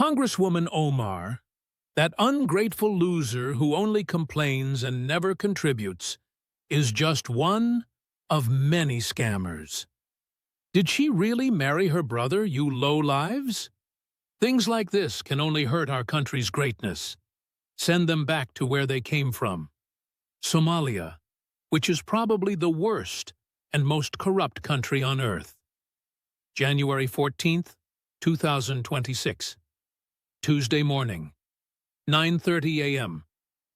Congresswoman Omar, that ungrateful loser who only complains and never contributes, is just one of many scammers. Did she really marry her brother, you lowlives? Things like this can only hurt our country's greatness. Send them back to where they came from. Somalia, which is probably the worst and most corrupt country on earth. January 14th, 2026. Tuesday morning, 9:30 a.m.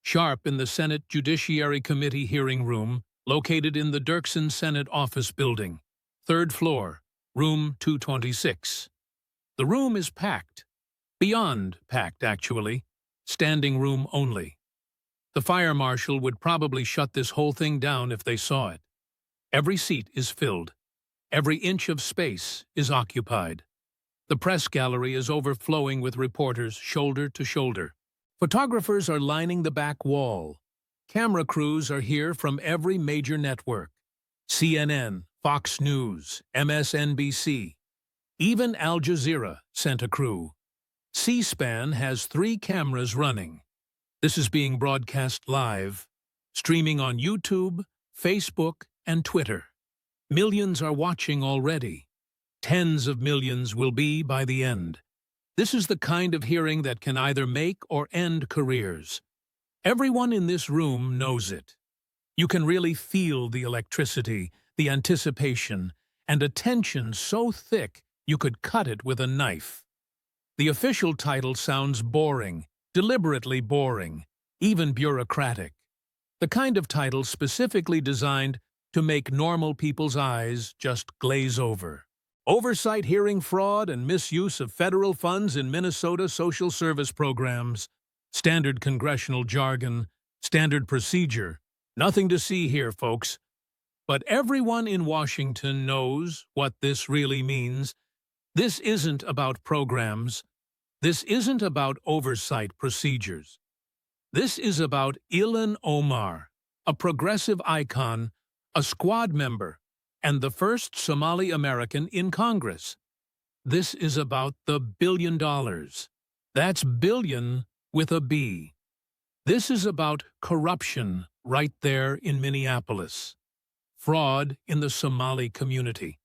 Sharp in the Senate Judiciary Committee hearing room, located in the Dirksen Senate Office Building, 3rd floor, room 226. The room is packed. Beyond packed, actually. Standing room only. The fire marshal would probably shut this whole thing down if they saw it. Every seat is filled. Every inch of space is occupied. The press gallery is overflowing with reporters shoulder to shoulder. Photographers are lining the back wall. Camera crews are here from every major network. CNN, Fox News, MSNBC. Even Al Jazeera sent a crew. C-SPAN has 3 cameras running. This is being broadcast live, streaming on YouTube, Facebook, and Twitter. Millions are watching already. Tens of millions will be by the end. This is the kind of hearing that can either make or end careers. Everyone in this room knows it. You can really feel the electricity, the anticipation, and a tension so thick you could cut it with a knife. The official title sounds boring, deliberately boring, even bureaucratic. The kind of title specifically designed to make normal people's eyes just glaze over. Oversight hearing fraud and misuse of federal funds in Minnesota social service programs. Standard congressional jargon, standard procedure. Nothing to see here, folks. But everyone in Washington knows what this really means. This isn't about programs. This isn't about oversight procedures. This is about Ilhan Omar, a progressive icon, a squad member, and the first Somali American in Congress. This is about the $1 billion. That's billion with a B. This is about corruption right there in Minneapolis. Fraud in the Somali community,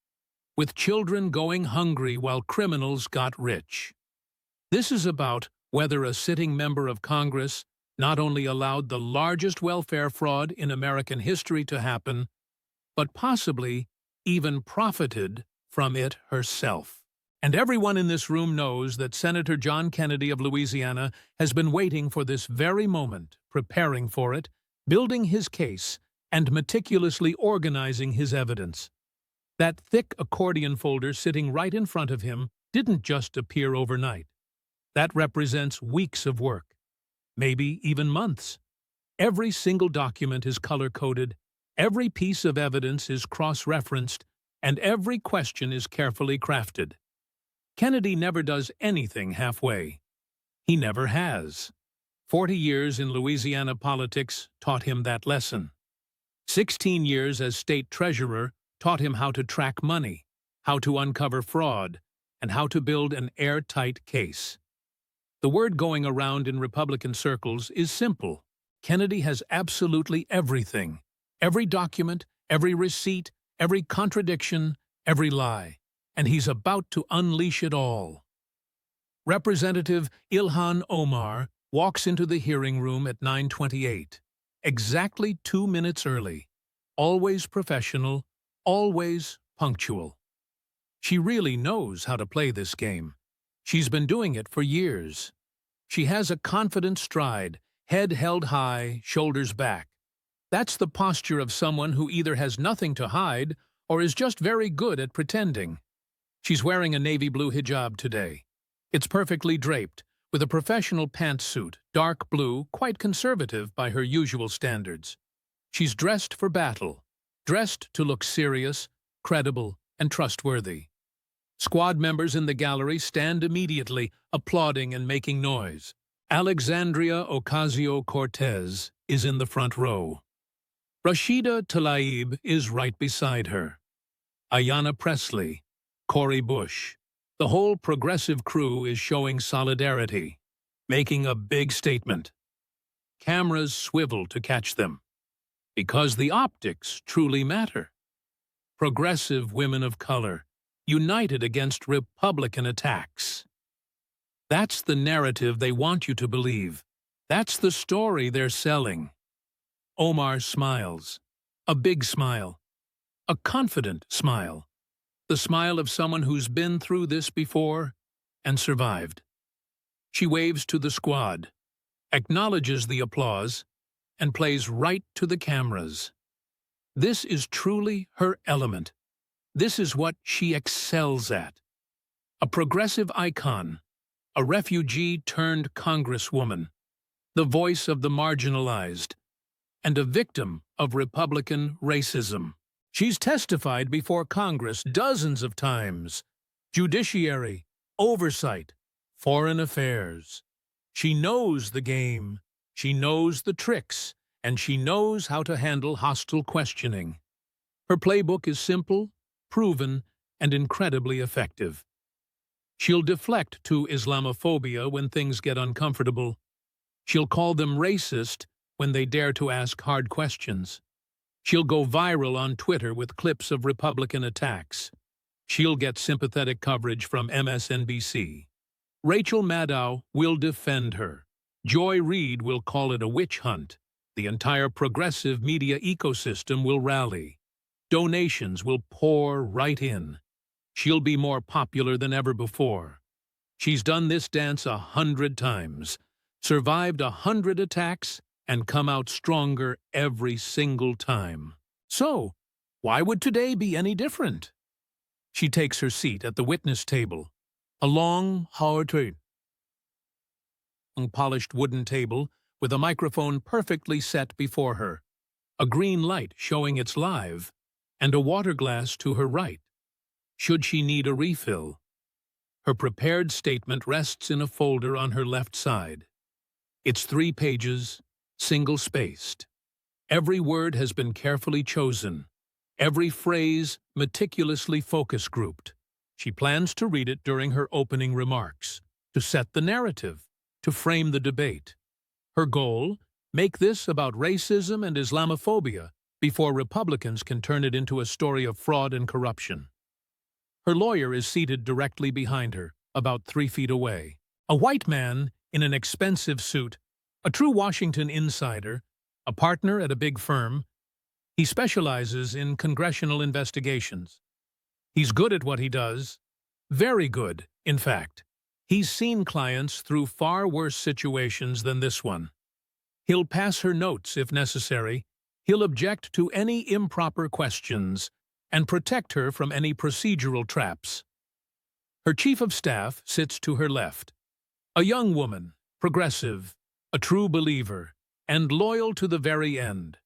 with children going hungry while criminals got rich. This is about whether a sitting member of Congress not only allowed the largest welfare fraud in American history to happen, but possibly even profited from it herself. And everyone in this room knows that Senator John Kennedy of Louisiana has been waiting for this very moment, preparing for it, building his case, and meticulously organizing his evidence. That thick accordion folder sitting right in front of him didn't just appear overnight. That represents weeks of work, maybe even months. Every single document is color-coded, every piece of evidence is cross-referenced, and every question is carefully crafted. Kennedy never does anything halfway. He never has. 40 years in Louisiana politics taught him that lesson. 16 years as state treasurer taught him how to track money, how to uncover fraud, and how to build an airtight case. The word going around in Republican circles is simple. Kennedy has absolutely everything. Every document, every receipt, every contradiction, every lie. And he's about to unleash it all. Representative Ilhan Omar walks into the hearing room at 9:28, exactly 2 minutes early. Always professional, always punctual. She really knows how to play this game. She's been doing it for years. She has a confident stride, head held high, shoulders back. That's the posture of someone who either has nothing to hide or is just very good at pretending. She's wearing a navy blue hijab today. It's perfectly draped, with a professional pantsuit, dark blue, quite conservative by her usual standards. She's dressed for battle, dressed to look serious, credible, and trustworthy. Squad members in the gallery stand immediately, applauding and making noise. Alexandria Ocasio-Cortez is in the front row. Rashida Tlaib is right beside her. Ayanna Pressley, Cori Bush, The whole progressive crew is showing solidarity, making a big statement. Cameras swivel to catch them, because the optics truly matter. Progressive women of color, united against Republican attacks. That's the narrative they want you to believe. That's the story they're selling. Omar smiles. A big smile. A confident smile. The smile of someone who's been through this before and survived. She waves to the squad, acknowledges the applause, and plays right to the cameras. This is truly her element. This is what she excels at. A progressive icon, a refugee-turned-congresswoman, the voice of the marginalized, and a victim of Republican racism. She's testified before Congress dozens of times. Judiciary, oversight, foreign affairs. She knows the game, she knows the tricks, and she knows how to handle hostile questioning. Her playbook is simple, proven, and incredibly effective. She'll deflect to Islamophobia when things get uncomfortable. She'll call them racist when they dare to ask hard questions. She'll go viral on Twitter with clips of Republican attacks. She'll get sympathetic coverage from MSNBC. Rachel Maddow will defend her. Joy Reid will call it a witch hunt. The entire progressive media ecosystem will rally. Donations will pour right in. She'll be more popular than ever before. She's done this dance 100 times, survived 100 attacks, and come out stronger every single time. So, why would today be any different? She takes her seat at the witness table, a long, hard, polished wooden table with a microphone perfectly set before her, a green light showing it's live, and a water glass to her right, should she need a refill. Her prepared statement rests in a folder on her left side. It's 3 pages, single-spaced. Every word has been carefully chosen, every phrase meticulously focus-grouped. She plans to read it during her opening remarks, to set the narrative, to frame the debate. Her goal, make this about racism and Islamophobia before Republicans can turn it into a story of fraud and corruption. Her lawyer is seated directly behind her, about 3 feet away. A white man in an expensive suit, a true Washington insider, a partner at a big firm. He specializes in congressional investigations. He's good at what he does. Very good, in fact. He's seen clients through far worse situations than this one. He'll pass her notes if necessary. He'll object to any improper questions and protect her from any procedural traps. Her chief of staff sits to her left. A young woman, progressive, a true believer, and loyal to the very end.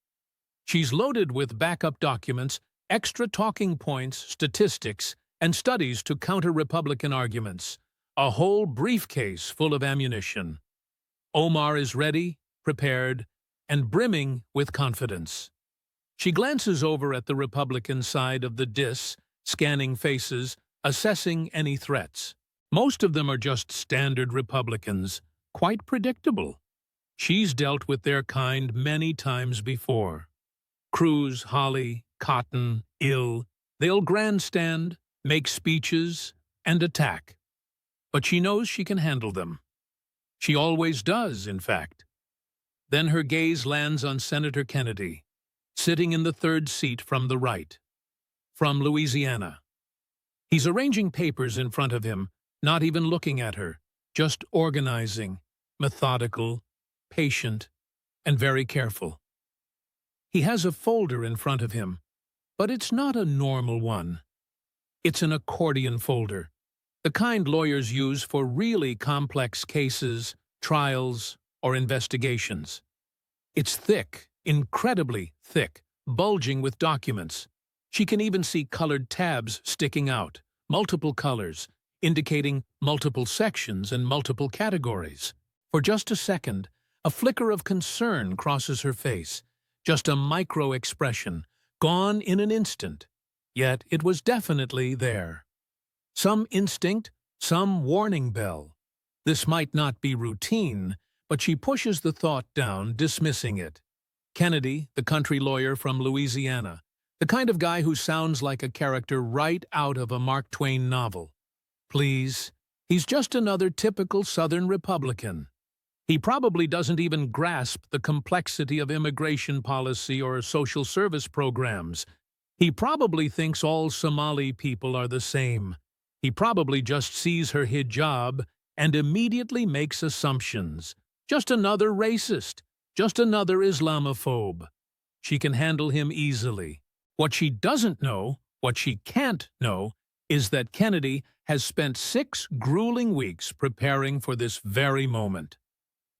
She's loaded with backup documents, extra talking points, statistics, and studies to counter Republican arguments. A whole briefcase full of ammunition. Omar is ready, prepared, and brimming with confidence. She glances over at the Republican side of the dais, scanning faces, assessing any threats. Most of them are just standard Republicans, quite predictable. She's dealt with their kind many times before. Cruz, Hawley, Cotton, Ill, they'll grandstand, make speeches, and attack. But she knows she can handle them. She always does, in fact. Then her gaze lands on Senator Kennedy, sitting in the 3rd seat from the right, from Louisiana. He's arranging papers in front of him, not even looking at her, just organizing, methodical, patient, and very careful. He has a folder in front of him, but it's not a normal one. It's an accordion folder, the kind lawyers use for really complex cases, trials, or investigations. It's thick, incredibly thick, bulging with documents. She can even see colored tabs sticking out, multiple colors, indicating multiple sections and multiple categories. For just a second, a flicker of concern crosses her face, just a micro-expression, gone in an instant. Yet it was definitely there. Some instinct, Some warning bell. This might not be routine, but she pushes the thought down, dismissing it. Kennedy, the country lawyer from Louisiana, the kind of guy who sounds like a character right out of a Mark Twain novel. Please, he's just another typical Southern Republican. He probably doesn't even grasp the complexity of immigration policy or social service programs. He probably thinks all Somali people are the same. He probably just sees her hijab and immediately makes assumptions. Just another racist. Just another Islamophobe. She can handle him easily. What she doesn't know, what she can't know, is that Kennedy has spent 6 grueling weeks preparing for this very moment.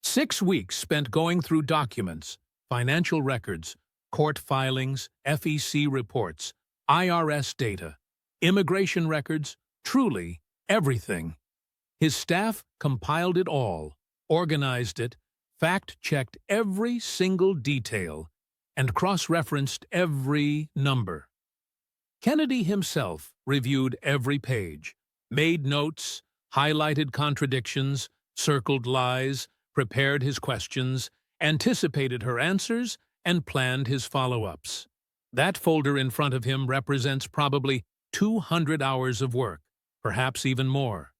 6 weeks spent going through documents, financial records, court filings, FEC reports, IRS data, immigration records, truly everything. His staff compiled it all, organized it, fact-checked every single detail, and cross-referenced every number. Kennedy himself reviewed every page, made notes, highlighted contradictions, circled lies, prepared his questions, anticipated her answers, and planned his follow-ups. That folder in front of him represents probably 200 hours of work, perhaps even more.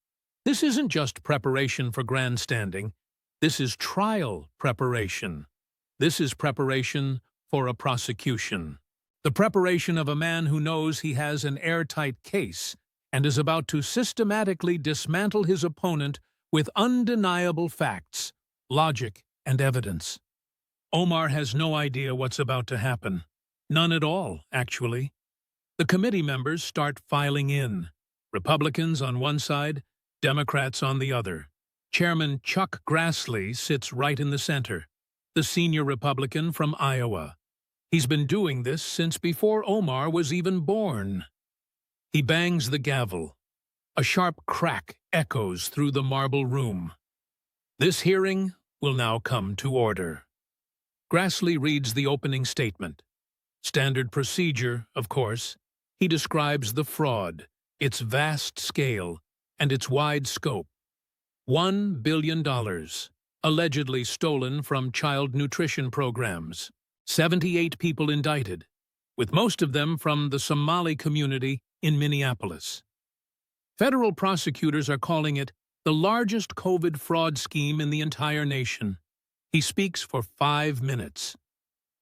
This isn't just preparation for grandstanding. This is trial preparation. This is preparation for a prosecution. The preparation of a man who knows he has an airtight case and is about to systematically dismantle his opponent with undeniable facts, logic, and evidence. Omar has no idea what's about to happen. None at all, actually. The committee members start filing in. Republicans on one side, Democrats on the other. Chairman Chuck Grassley sits right in the center, the senior Republican from Iowa. He's been doing this since before Omar was even born. He bangs the gavel. A sharp crack echoes through the marble room. This hearing will now come to order. Grassley reads the opening statement. Standard procedure, of course. He describes the fraud, its vast scale, and its wide scope. $1 billion, allegedly stolen from child nutrition programs. 78 people indicted, with most of them from the Somali community in Minneapolis. Federal prosecutors are calling it the largest COVID fraud scheme in the entire nation. He speaks for 5 minutes.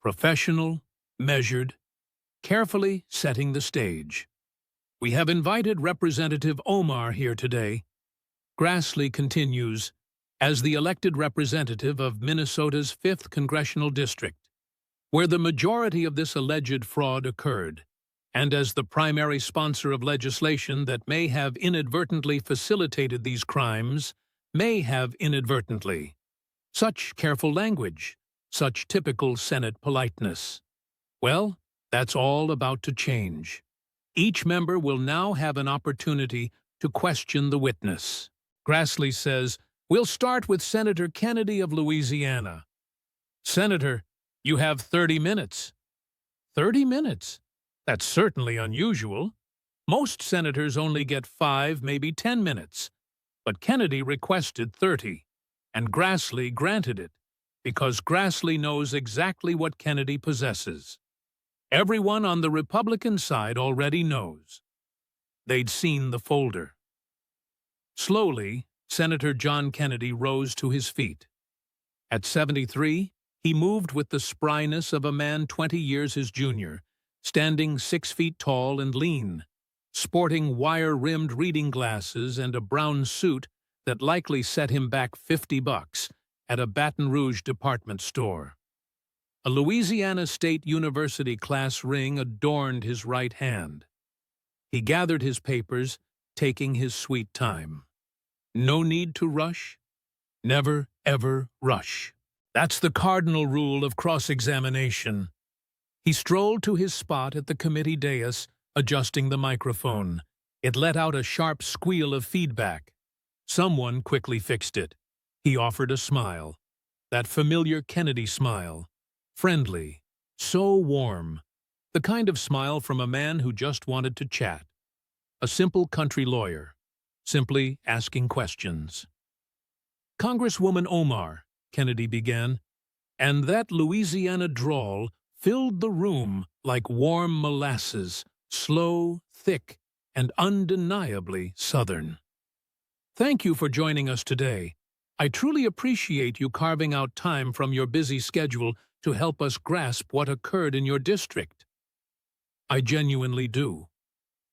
Professional, measured, carefully setting the stage. We have invited Representative Omar here today. Grassley continues, as the elected representative of Minnesota's 5th Congressional District, where the majority of this alleged fraud occurred, and as the primary sponsor of legislation that may have inadvertently facilitated these crimes, Such careful language, such typical Senate politeness. Well, that's all about to change. Each member will now have an opportunity to question the witness. Grassley says, "We'll start with Senator Kennedy of Louisiana." "Senator, you have 30 minutes. 30 minutes? That's certainly unusual. Most senators only get 5, maybe 10 minutes. But Kennedy requested 30, and Grassley granted it, because Grassley knows exactly what Kennedy possesses. Everyone on the Republican side already knows. They'd seen the folder. Slowly, Senator John Kennedy rose to his feet. At 73, he moved with the spryness of a man 20 years his junior, standing 6 feet tall and lean, sporting wire-rimmed reading glasses and a brown suit that likely set him back $50 at a Baton Rouge department store. A Louisiana State University class ring adorned his right hand. He gathered his papers, taking his sweet time. No need to rush. Never, ever rush. That's the cardinal rule of cross-examination. He strolled to his spot at the committee dais, adjusting the microphone. It let out a sharp squeal of feedback. Someone quickly fixed it. He offered a smile. That familiar Kennedy smile. Friendly. So warm. The kind of smile from a man who just wanted to chat. A simple country lawyer. simply asking questions. "Congresswoman Omar," Kennedy began, and that Louisiana drawl filled the room like warm molasses, slow, thick, and undeniably Southern. "Thank you for joining us today. I truly appreciate you carving out time from your busy schedule to help us grasp what occurred in your district." "I genuinely do."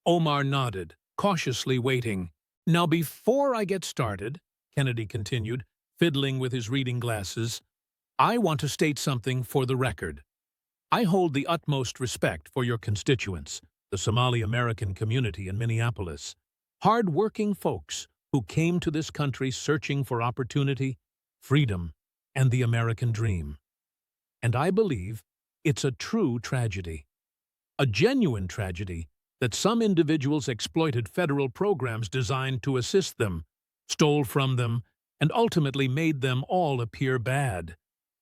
Omar nodded, cautiously waiting. "Now, before I get started," Kennedy continued, fiddling with his reading glasses, "I want to state something for the record. I hold the utmost respect for your constituents, the Somali-American community in Minneapolis, hard-working folks who came to this country searching for opportunity, freedom, and the American dream. And I believe it's a true tragedy, a genuine tragedy, that some individuals exploited federal programs designed to assist them, stole from them, and ultimately made them all appear bad.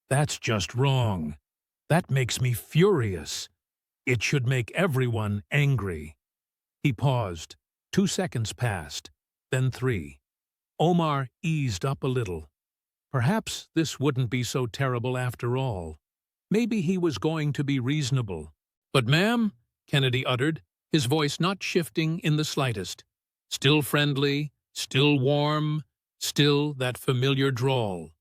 That's just wrong. That makes me furious. It should make everyone angry." He paused. 2 seconds passed, then 3. Omar eased up a little. Perhaps this wouldn't be so terrible after all. Maybe he was going to be reasonable. "But ma'am," Kennedy uttered, his voice not shifting in the slightest. Still friendly, still warm, still that familiar drawl.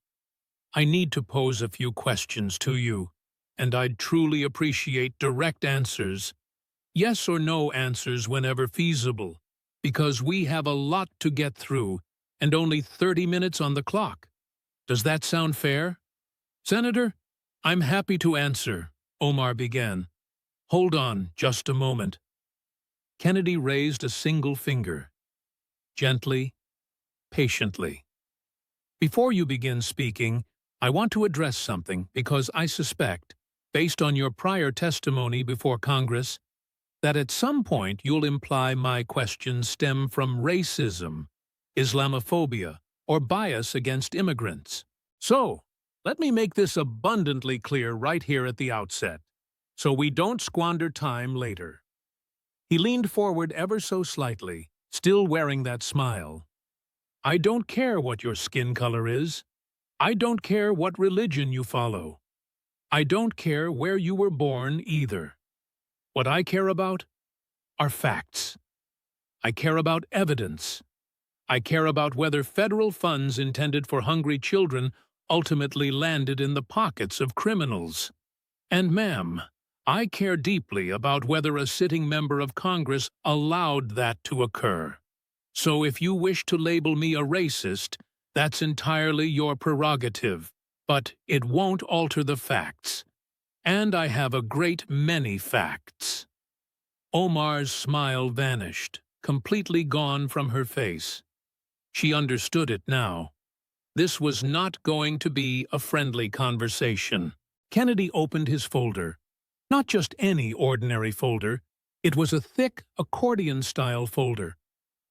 "I need to pose a few questions to you, and I'd truly appreciate direct answers. Yes or no answers whenever feasible, because we have a lot to get through and only 30 minutes on the clock. Does that sound fair?" "Senator, I'm happy to answer," Omar began. "Hold on just a moment." Kennedy raised a single finger. Gently, patiently. "Before you begin speaking, I want to address something because I suspect, based on your prior testimony before Congress, that at some point you'll imply my questions stem from racism, Islamophobia, or bias against immigrants. So, let me make this abundantly clear right here at the outset, so we don't squander time later." He leaned forward ever so slightly, still wearing that smile. "I don't care what your skin color is. I don't care what religion you follow. I don't care where you were born either. What I care about are facts. I care about evidence. I care about whether federal funds intended for hungry children ultimately landed in the pockets of criminals. And ma'am, I care deeply about whether a sitting member of Congress allowed that to occur. So if you wish to label me a racist, that's entirely your prerogative, but it won't alter the facts. And I have a great many facts." Omar's smile vanished, completely gone from her face. She understood it now. This was not going to be a friendly conversation. Kennedy opened his folder. Not just any ordinary folder. It was a thick, accordion-style folder,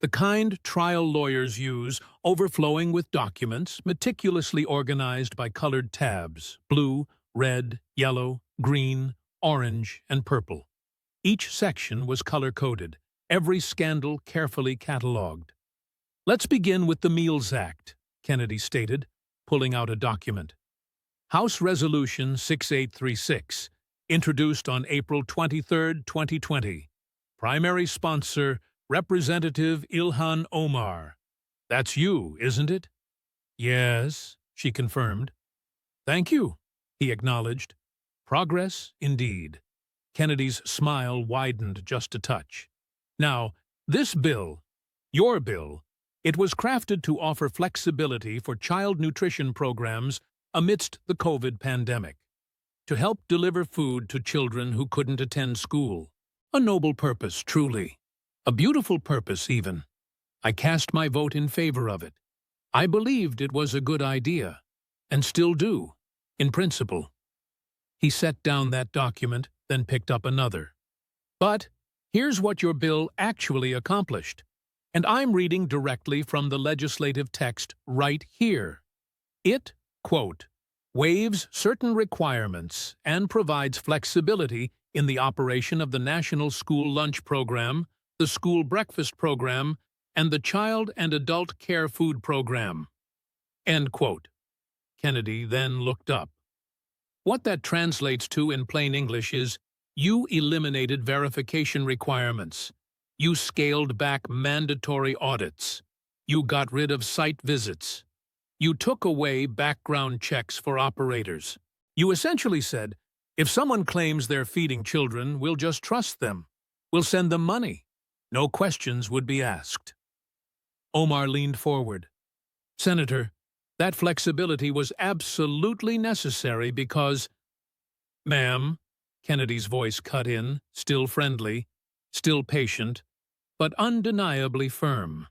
the kind trial lawyers use, overflowing with documents, meticulously organized by colored tabs: blue, red, yellow, green, orange, and purple. Each section was color-coded, every scandal carefully catalogued. "Let's begin with the Meals Act," Kennedy stated, pulling out a document. "House Resolution 6836, introduced on April 23, 2020. Primary sponsor, Representative Ilhan Omar. That's you, isn't it?" "Yes," she confirmed. "Thank you," he acknowledged. "Progress, indeed." Kennedy's smile widened just a touch. "Now, this bill, your bill, it was crafted to offer flexibility for child nutrition programs amidst the COVID pandemic, to help deliver food to children who couldn't attend school. A noble purpose, truly. A beautiful purpose, even. I cast my vote in favor of it. I believed it was a good idea, and still do, in principle." He set down that document, then picked up another. "But here's what your bill actually accomplished, and I'm reading directly from the legislative text right here. It, quote, waives certain requirements and provides flexibility in the operation of the National School Lunch Program, the School Breakfast Program, and the Child and Adult Care Food Program." End quote. Kennedy then looked up. What that translates to in plain English is, you eliminated verification requirements. You scaled back mandatory audits. You got rid of site visits. You took away background checks for operators. You essentially said, if someone claims they're feeding children, we'll just trust them. We'll send them money. No questions would be asked. Omar leaned forward. "Senator, that flexibility was absolutely necessary because—" "Ma'am," Kennedy's voice cut in, still friendly, still patient, but undeniably firm.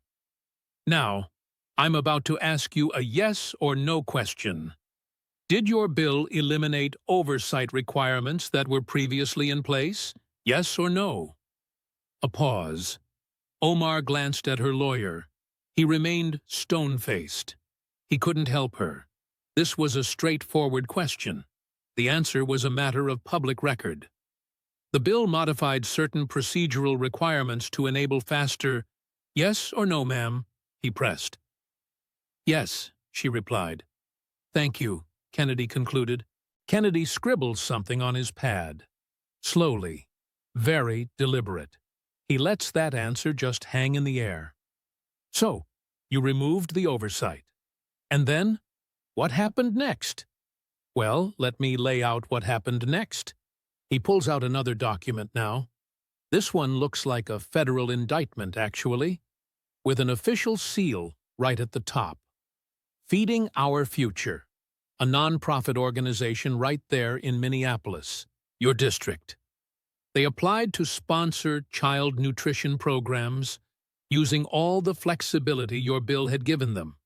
"Now, I'm about to ask you a yes or no question. Did your bill eliminate oversight requirements that were previously in place? Yes or no?" A pause. Omar glanced at her lawyer. He remained stone-faced. He couldn't help her. This was a straightforward question. The answer was a matter of public record. The bill modified certain procedural requirements to enable faster— "Yes or no, ma'am?" he pressed. "Yes," she replied. "Thank you," Kennedy concluded. Kennedy scribbled something on his pad. Slowly, very deliberate. He lets that answer just hang in the air. "So, you removed the oversight. And then, what happened next?" "Well, let me lay out what happened next." He pulls out another document now. This one looks like a federal indictment, actually, with an official seal right at the top. Feeding Our Future, a nonprofit organization right there in Minneapolis, your district. They applied to sponsor child nutrition programs using all the flexibility your bill had given them.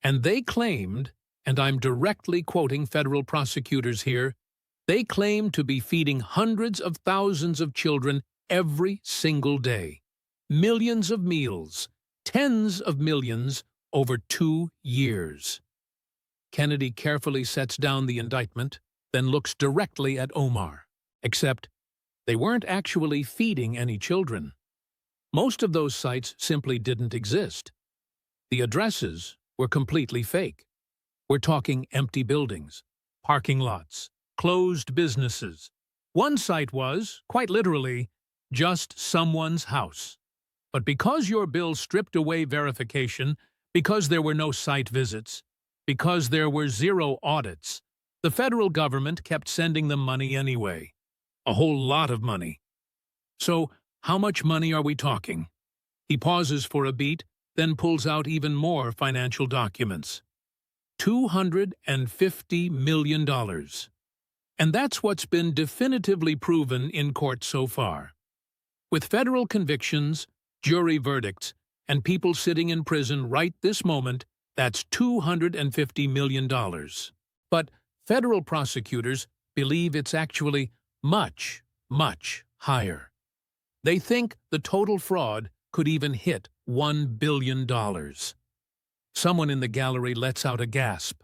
And they claimed, and I'm directly quoting federal prosecutors here, they claimed to be feeding hundreds of thousands of children every single day. Millions of meals, tens of millions over 2 years. Kennedy carefully sets down the indictment, then looks directly at Omar. Except, they weren't actually feeding any children. Most of those sites simply didn't exist. The addresses were completely fake. We're talking empty buildings, parking lots, closed businesses. One site was, quite literally, just someone's house. But because your bill stripped away verification, because there were no site visits, because there were zero audits, the federal government kept sending them money anyway. A whole lot of money. So, how much money are we talking? He pauses for a beat, then pulls out even more financial documents. $250 million. And that's what's been definitively proven in court so far. With federal convictions, jury verdicts, and people sitting in prison right this moment, that's $250 million. But federal prosecutors believe it's actually much, much higher. They think the total fraud could even hit $1 billion. Someone in the gallery lets out a gasp.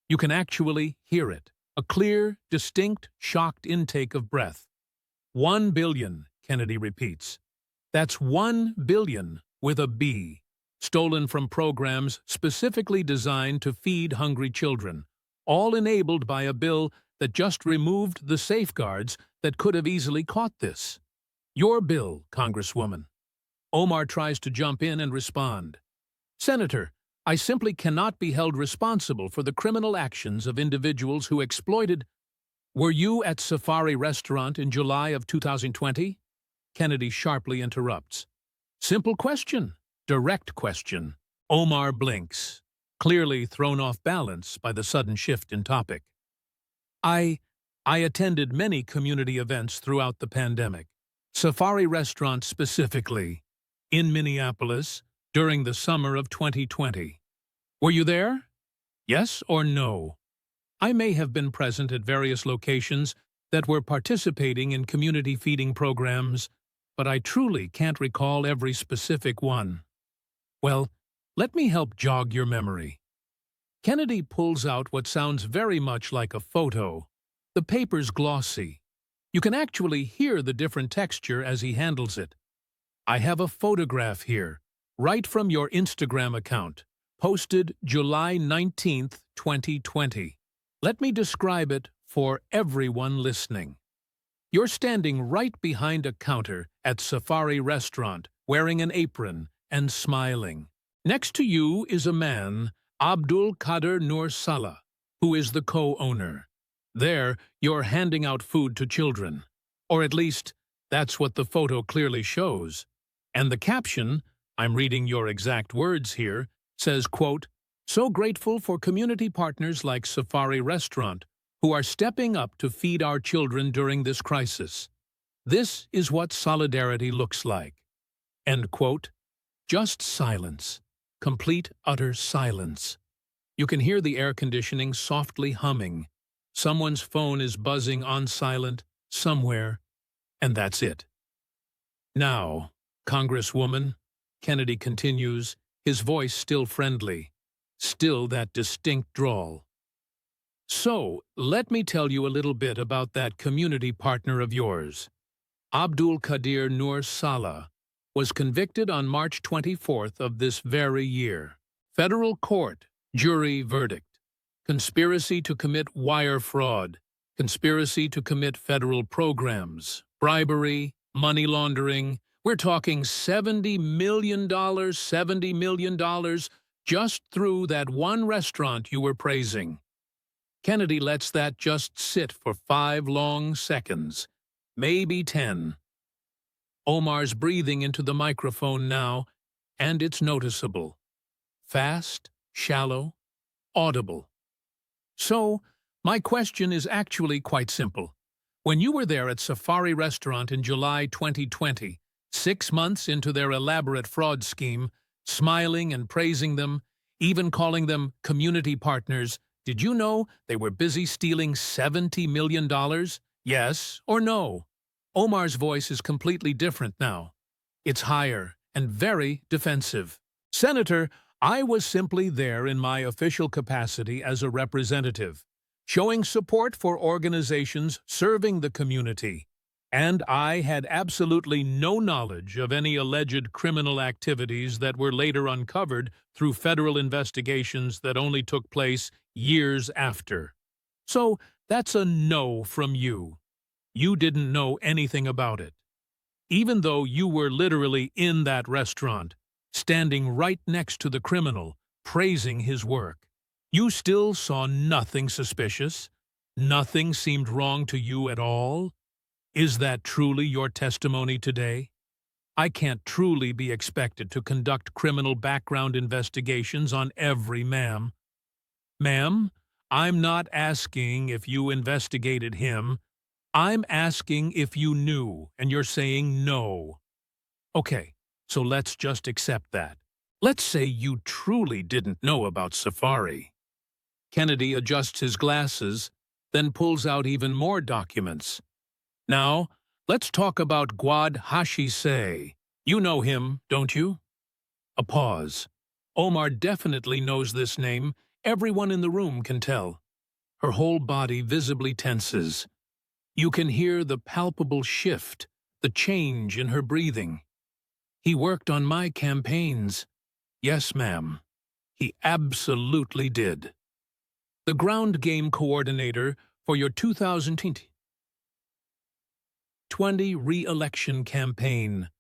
You can actually hear it, a clear, distinct, shocked intake of breath. 1 billion, Kennedy repeats. That's 1 billion with a B, stolen from programs specifically designed to feed hungry children, all enabled by a bill that just removed the safeguards that could have easily caught this. Your bill, Congresswoman. Omar tries to jump in and respond. Senator, I simply cannot be held responsible for the criminal actions of individuals who exploited— Were you at Safari Restaurant in July of 2020? Kennedy sharply interrupts. Simple question. Direct question. Omar blinks, clearly thrown off balance by the sudden shift in topic. I attended many community events throughout the pandemic. Safari Restaurant specifically, in Minneapolis, during the summer of 2020. Were you there? Yes or no? I may have been present at various locations that were participating in community feeding programs, but I truly can't recall every specific one. Well, let me help jog your memory. Kennedy pulls out what sounds very much like a photo. The paper's glossy. You can actually hear the different texture as he handles it. I have a photograph here, right from your Instagram account, posted July 19th, 2020. Let me describe it for everyone listening. You're standing right behind a counter at Safari Restaurant, wearing an apron and smiling. Next to you is a man, Abdul Qadir Nur Salah, who is the co-owner. There, you're handing out food to children. Or at least, that's what the photo clearly shows. And the caption, I'm reading your exact words here, says, quote, "So grateful for community partners like Safari Restaurant, who are stepping up to feed our children during this crisis. This is what solidarity looks like." End quote. Just silence. Complete, utter silence. You can hear the air conditioning softly humming. Someone's phone is buzzing on silent, somewhere, and that's it. "Now, Congresswoman," Kennedy continues, his voice still friendly, still that distinct drawl. "So, let me tell you a little bit about that community partner of yours. Abdul Qadir Nur Salah was convicted on March 24th of this very year. Federal court, jury verdict. Conspiracy to commit wire fraud, conspiracy to commit federal programs, bribery, money laundering. We're talking $70 million, $70 million just through that one restaurant you were praising." Kennedy lets that just sit for 5 long seconds, maybe 10. Omar's breathing into the microphone now, and it's noticeable. Fast, shallow, audible. "So, my question is actually quite simple. When you were there at Safari Restaurant in July 2020, 6 months into their elaborate fraud scheme, smiling and praising them, even calling them community partners, did you know they were busy stealing $70 million? Yes or no?" Omar's voice is completely different now. It's higher and very defensive. "Senator, I was simply there in my official capacity as a representative, showing support for organizations serving the community, and I had absolutely no knowledge of any alleged criminal activities that were later uncovered through federal investigations that only took place years after. So that's a no from you. You didn't know anything about it. Even though you were literally in that restaurant, standing right next to the criminal, praising his work. You still saw nothing suspicious? Nothing seemed wrong to you at all? Is that truly your testimony today? I can't truly be expected to conduct criminal background investigations on every ma'am. Ma'am, I'm not asking if you investigated him. I'm asking if you knew, and you're saying no. Okay, so let's just accept that. Let's say you truly didn't know about Safari." Kennedy adjusts his glasses, then pulls out even more documents. "Now, let's talk about Gwad Hashisei. You know him, don't you?" A pause. Omar definitely knows this name. Everyone in the room can tell. Her whole body visibly tenses. You can hear the palpable shift, the change in her breathing. "He worked on my campaigns." "Yes, ma'am. He absolutely did." "The ground game coordinator for your 2020 re-election campaign.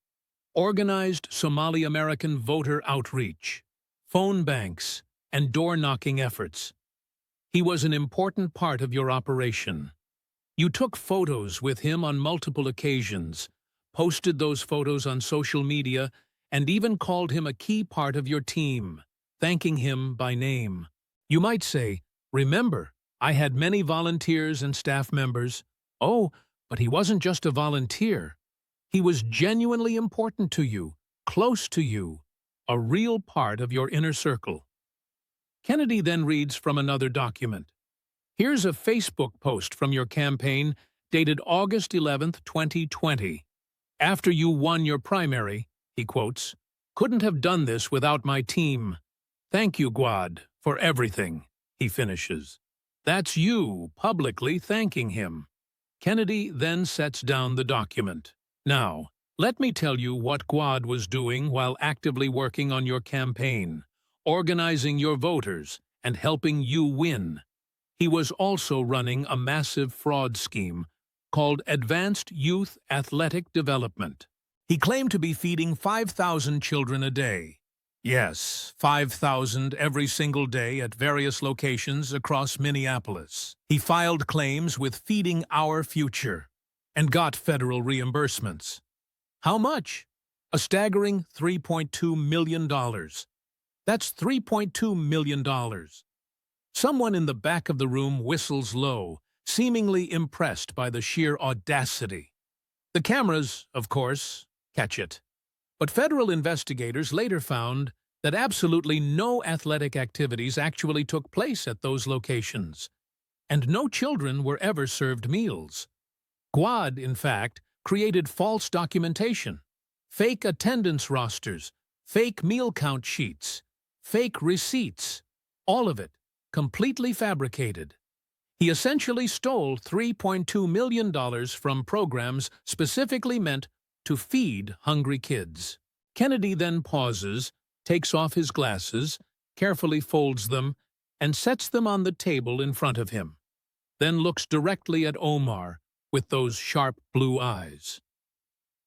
Organized Somali American voter outreach, phone banks, and door-knocking efforts. He was an important part of your operation. You took photos with him on multiple occasions, posted those photos on social media, and even called him a key part of your team, thanking him by name. You might say, "Remember, I had many volunteers and staff members." Oh, but he wasn't just a volunteer. He was genuinely important to you, close to you, a real part of your inner circle. Kennedy then reads from another document. Here's a Facebook post from your campaign dated August 11th, 2020. "After you won your primary," he quotes, "couldn't have done this without my team. Thank you, Gwad, for everything," he finishes. That's you publicly thanking him. Kennedy then sets down the document. "Now, Let me tell you what Guad was doing while actively working on your campaign, organizing your voters, and helping you win. He was also running a massive fraud scheme called Advanced Youth Athletic Development. He claimed to be feeding 5,000 children a day. Yes, 5,000 every single day at various locations across Minneapolis. He filed claims with Feeding Our Future and got federal reimbursements. How much? A staggering $3.2 million. That's $3.2 million. Someone in the back of the room whistles low, seemingly impressed by the sheer audacity. The cameras, of course, catch it. But federal investigators later found that absolutely no athletic activities actually took place at those locations, and no children were ever served meals. Guad, in fact, created false documentation, fake attendance rosters, fake meal count sheets, fake receipts, all of it completely fabricated. He essentially stole $3.2 million from programs specifically meant to feed hungry kids. Kennedy then pauses, takes off his glasses, carefully folds them, and sets them on the table in front of him, then looks directly at Omar with those sharp blue eyes.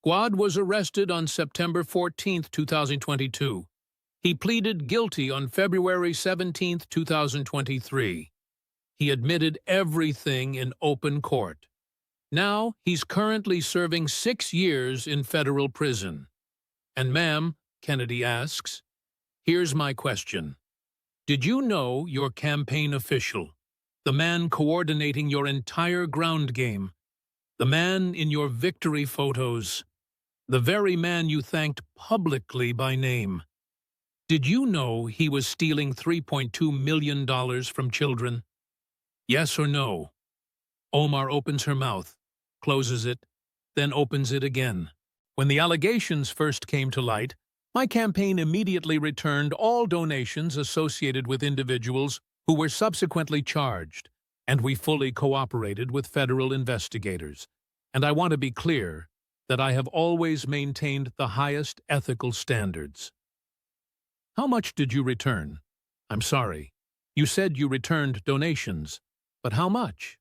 Guad was arrested on September 14, 2022. He pleaded guilty on February 17, 2023. He admitted everything in open court. Now, he's currently serving 6 years in federal prison. And ma'am, Kennedy asks, here's my question. Did you know your campaign official, the man coordinating your entire ground game, the man in your victory photos, the very man you thanked publicly by name, did you know he was stealing $3.2 million from children? Yes or no? Omar opens her mouth, closes it, then opens it again. When the allegations first came to light, my campaign immediately returned all donations associated with individuals who were subsequently charged, and we fully cooperated with federal investigators. And I want to be clear that I have always maintained the highest ethical standards. How much did you return? I'm sorry. You said you returned donations, but how much?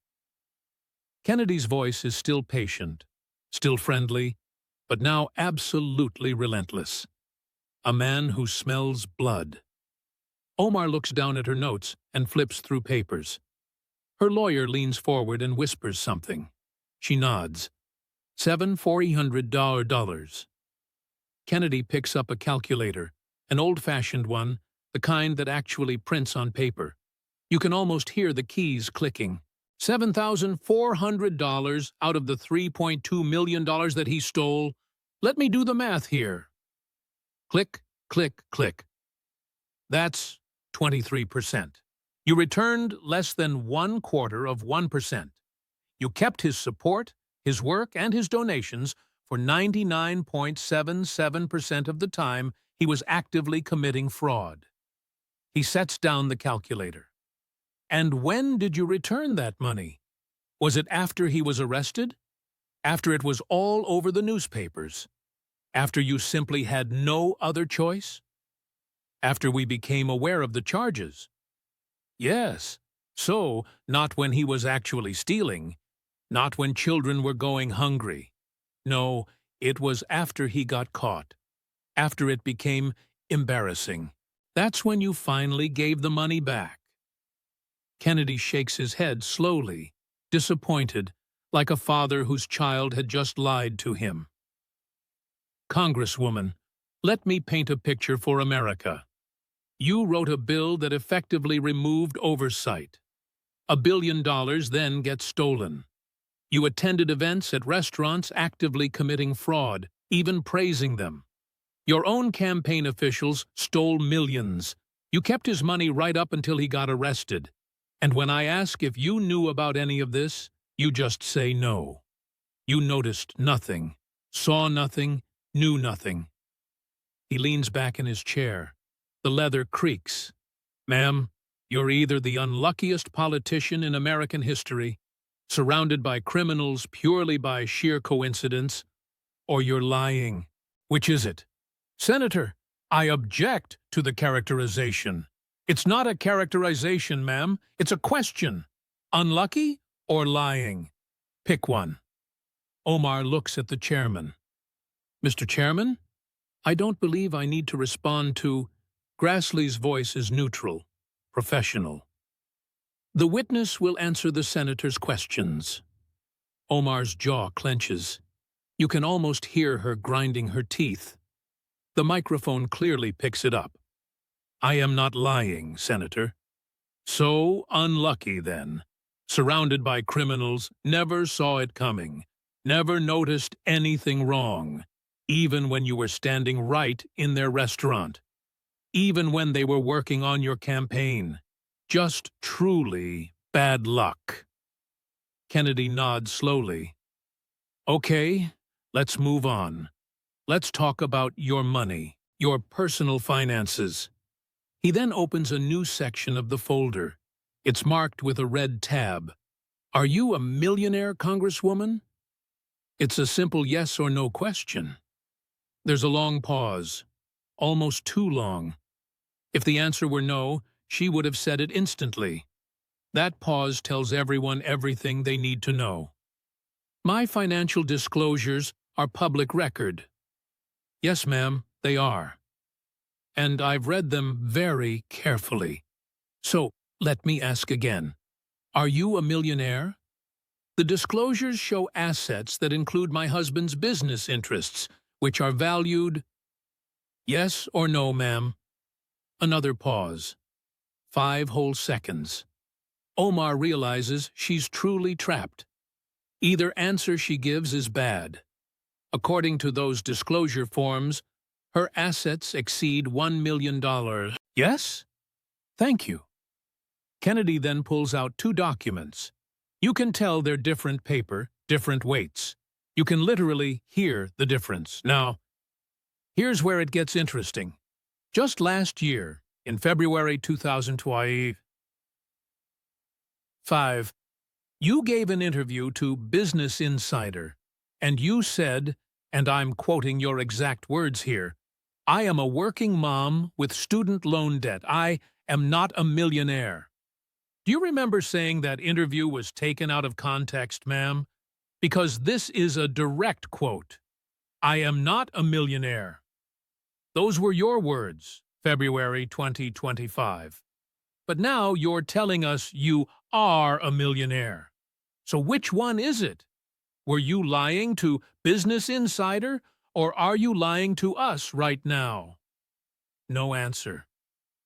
Kennedy's voice is still patient, still friendly, but now absolutely relentless. A man who smells blood. Omar looks down at her notes and flips through papers. Her lawyer leans forward and whispers something. She nods. $7,400. Kennedy picks up a calculator, an old-fashioned one, the kind that actually prints on paper. You can almost hear the keys clicking. $7,400 out of the $3.2 million that he stole. Let me do the math here. Click, click, click. That's 23%. You returned less than 1/4%. You kept his support, his work, and his donations for 99.77% of the time he was actively committing fraud. He sets down the calculator. And when did you return that money? Was it after he was arrested? After it was all over the newspapers? After you simply had no other choice? After we became aware of the charges? Yes, so not when he was actually stealing, not when children were going hungry. No, it was after he got caught, after it became embarrassing. That's when you finally gave the money back. Kennedy shakes his head slowly, disappointed, like a father whose child had just lied to him. Congresswoman, let me paint a picture for America. You wrote a bill that effectively removed oversight. $1 billion then gets stolen. You attended events at restaurants actively committing fraud, even praising them. Your own campaign officials stole millions. You kept his money right up until he got arrested. And when I ask if you knew about any of this, you just say no. You noticed nothing, saw nothing, knew nothing. He leans back in his chair. The leather creaks. Ma'am, you're either the unluckiest politician in American history, surrounded by criminals purely by sheer coincidence, or you're lying? Which is it? Senator, I object to the characterization. It's not a characterization, ma'am. It's a question. Unlucky or lying? Pick one. Omar looks at the chairman. Mr. Chairman, I don't believe I need to respond to... Grassley's voice is neutral, professional. The witness will answer the senator's questions. Omar's jaw clenches. You can almost hear her grinding her teeth. The microphone clearly picks it up. I am not lying, Senator. So unlucky, then. Surrounded by criminals, never saw it coming, never noticed anything wrong, even when you were standing right in their restaurant, even when they were working on your campaign. Just truly bad luck. Kennedy nods slowly. Okay, let's move on. Let's talk about your money, your personal finances. He then opens a new section of the folder. It's marked with a red tab. Are you a millionaire, Congresswoman? It's a simple yes or no question. There's a long pause, almost too long. If the answer were no, she would have said it instantly. That pause tells everyone everything they need to know. My financial disclosures are public record. Yes, ma'am, they are. And I've read them very carefully. So, let me ask again. Are you a millionaire? The disclosures show assets that include my husband's business interests, which are valued... Yes or no, ma'am? Another pause. 5 whole seconds. Omar realizes she's truly trapped. Either answer she gives is bad. According to those disclosure forms, her assets exceed $1 million. Yes? Thank you. Kennedy then pulls out 2 documents. You can tell they're different paper, different weights. You can literally hear the difference. Now, here's where it gets interesting. Just last year, in February 2025, you gave an interview to Business Insider, and you said, and I'm quoting your exact words here, I am a working mom with student loan debt. I am not a millionaire. Do you remember saying that interview was taken out of context, ma'am? Because this is a direct quote. I am not a millionaire. Those were your words, February 2025. But now you're telling us you are a millionaire. So which one is it? Were you lying to Business Insider, or are you lying to us right now? No answer.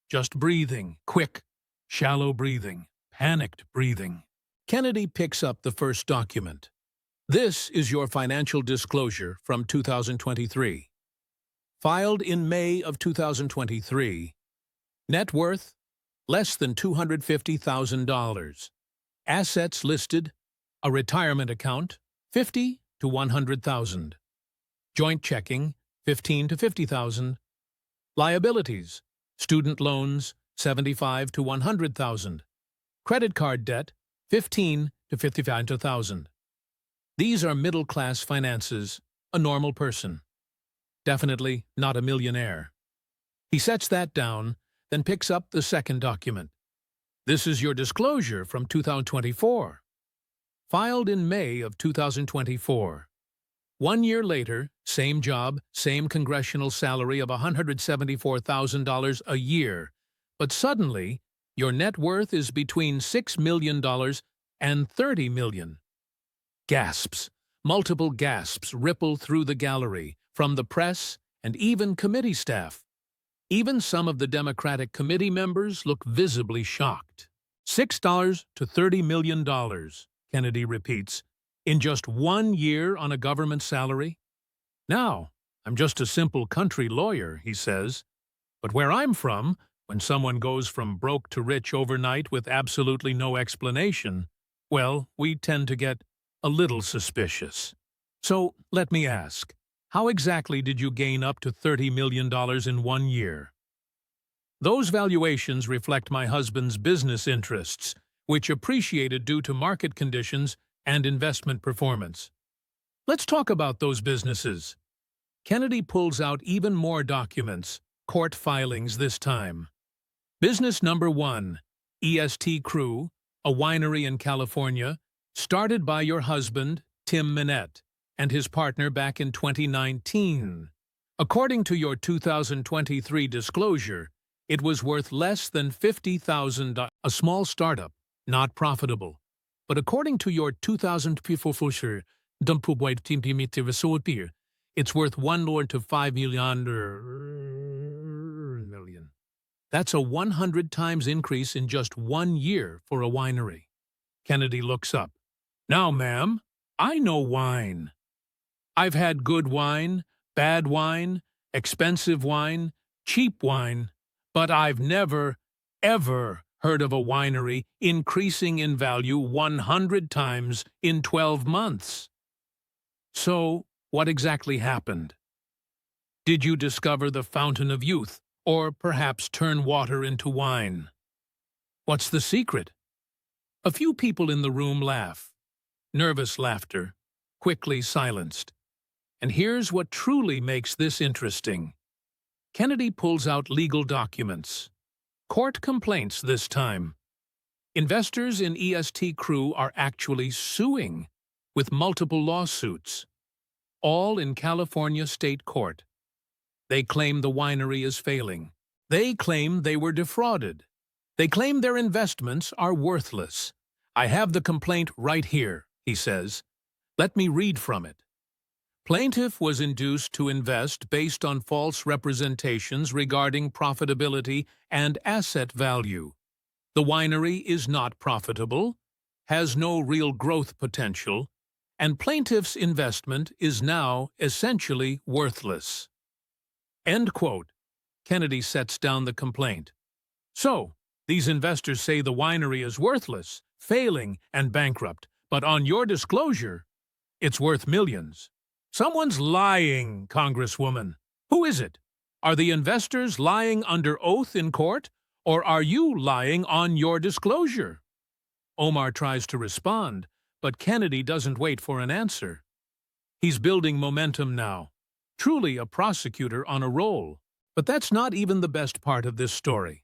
Just breathing, quick, shallow breathing, panicked breathing. Kennedy picks up the first document. This is your financial disclosure from 2023. Filed in May of 2023. Net worth, less than $250,000. Assets listed, a retirement account, $50,000 to $100,000. Joint checking, $15,000 to $50,000. Liabilities, student loans, $75,000 to $100,000. Credit card debt, $15,000 to $55,000. These are middle-class finances, a normal person. Definitely not a millionaire. He sets that down, then picks up the second document. This is your disclosure from 2024. Filed in May of 2024. 1 year later, same job, same congressional salary of $174,000 a year. But suddenly, your net worth is between $6 million and $30 million. Gasps, multiple gasps ripple through the gallery, from the press and even committee staff. Even some of the Democratic committee members look visibly shocked. $6 to $30 million, Kennedy repeats, in just 1 year on a government salary? Now, I'm just a simple country lawyer, he says. But where I'm from, when someone goes from broke to rich overnight with absolutely no explanation, well, we tend to get a little suspicious. So, let me ask, how exactly did you gain up to $30 million in 1 year? Those valuations reflect my husband's business interests, which appreciated due to market conditions and investment performance. Let's talk about those businesses. Kennedy pulls out even more documents, court filings this time. Business number 1, EST Crew, a winery in California, started by your husband, Tim Minette, and his partner back in 2019. According to your 2023 disclosure, it was worth less than $50,000, a small startup, not profitable. But according to your 2024 it's worth $1 to $5 million. That's a 100 times increase in just 1 year for a winery. Kennedy looks up. Now, ma'am, I know wine. I've had good wine, bad wine, expensive wine, cheap wine, but I've never, ever heard of a winery increasing in value 100 times in 12 months. So, what exactly happened? Did you discover the fountain of youth, or perhaps turn water into wine? What's the secret? A few people in the room laugh. Nervous laughter, quickly silenced. And here's what truly makes this interesting. Kennedy pulls out legal documents. Court complaints this time. Investors in EST Crew are actually suing, with multiple lawsuits, all in California state court. They claim the winery is failing. They claim they were defrauded. They claim their investments are worthless. I have the complaint right here, he says. Let me read from it. Plaintiff was induced to invest based on false representations regarding profitability and asset value. The winery is not profitable, has no real growth potential, and plaintiff's investment is now essentially worthless. End quote. Kennedy sets down the complaint. So, these investors say the winery is worthless, failing, and bankrupt, but on your disclosure, it's worth millions. Someone's lying, Congresswoman. Who is it? Are the investors lying under oath in court, or are you lying on your disclosure? Omar tries to respond, but Kennedy doesn't wait for an answer. He's building momentum now, truly a prosecutor on a roll. But that's not even the best part of this story.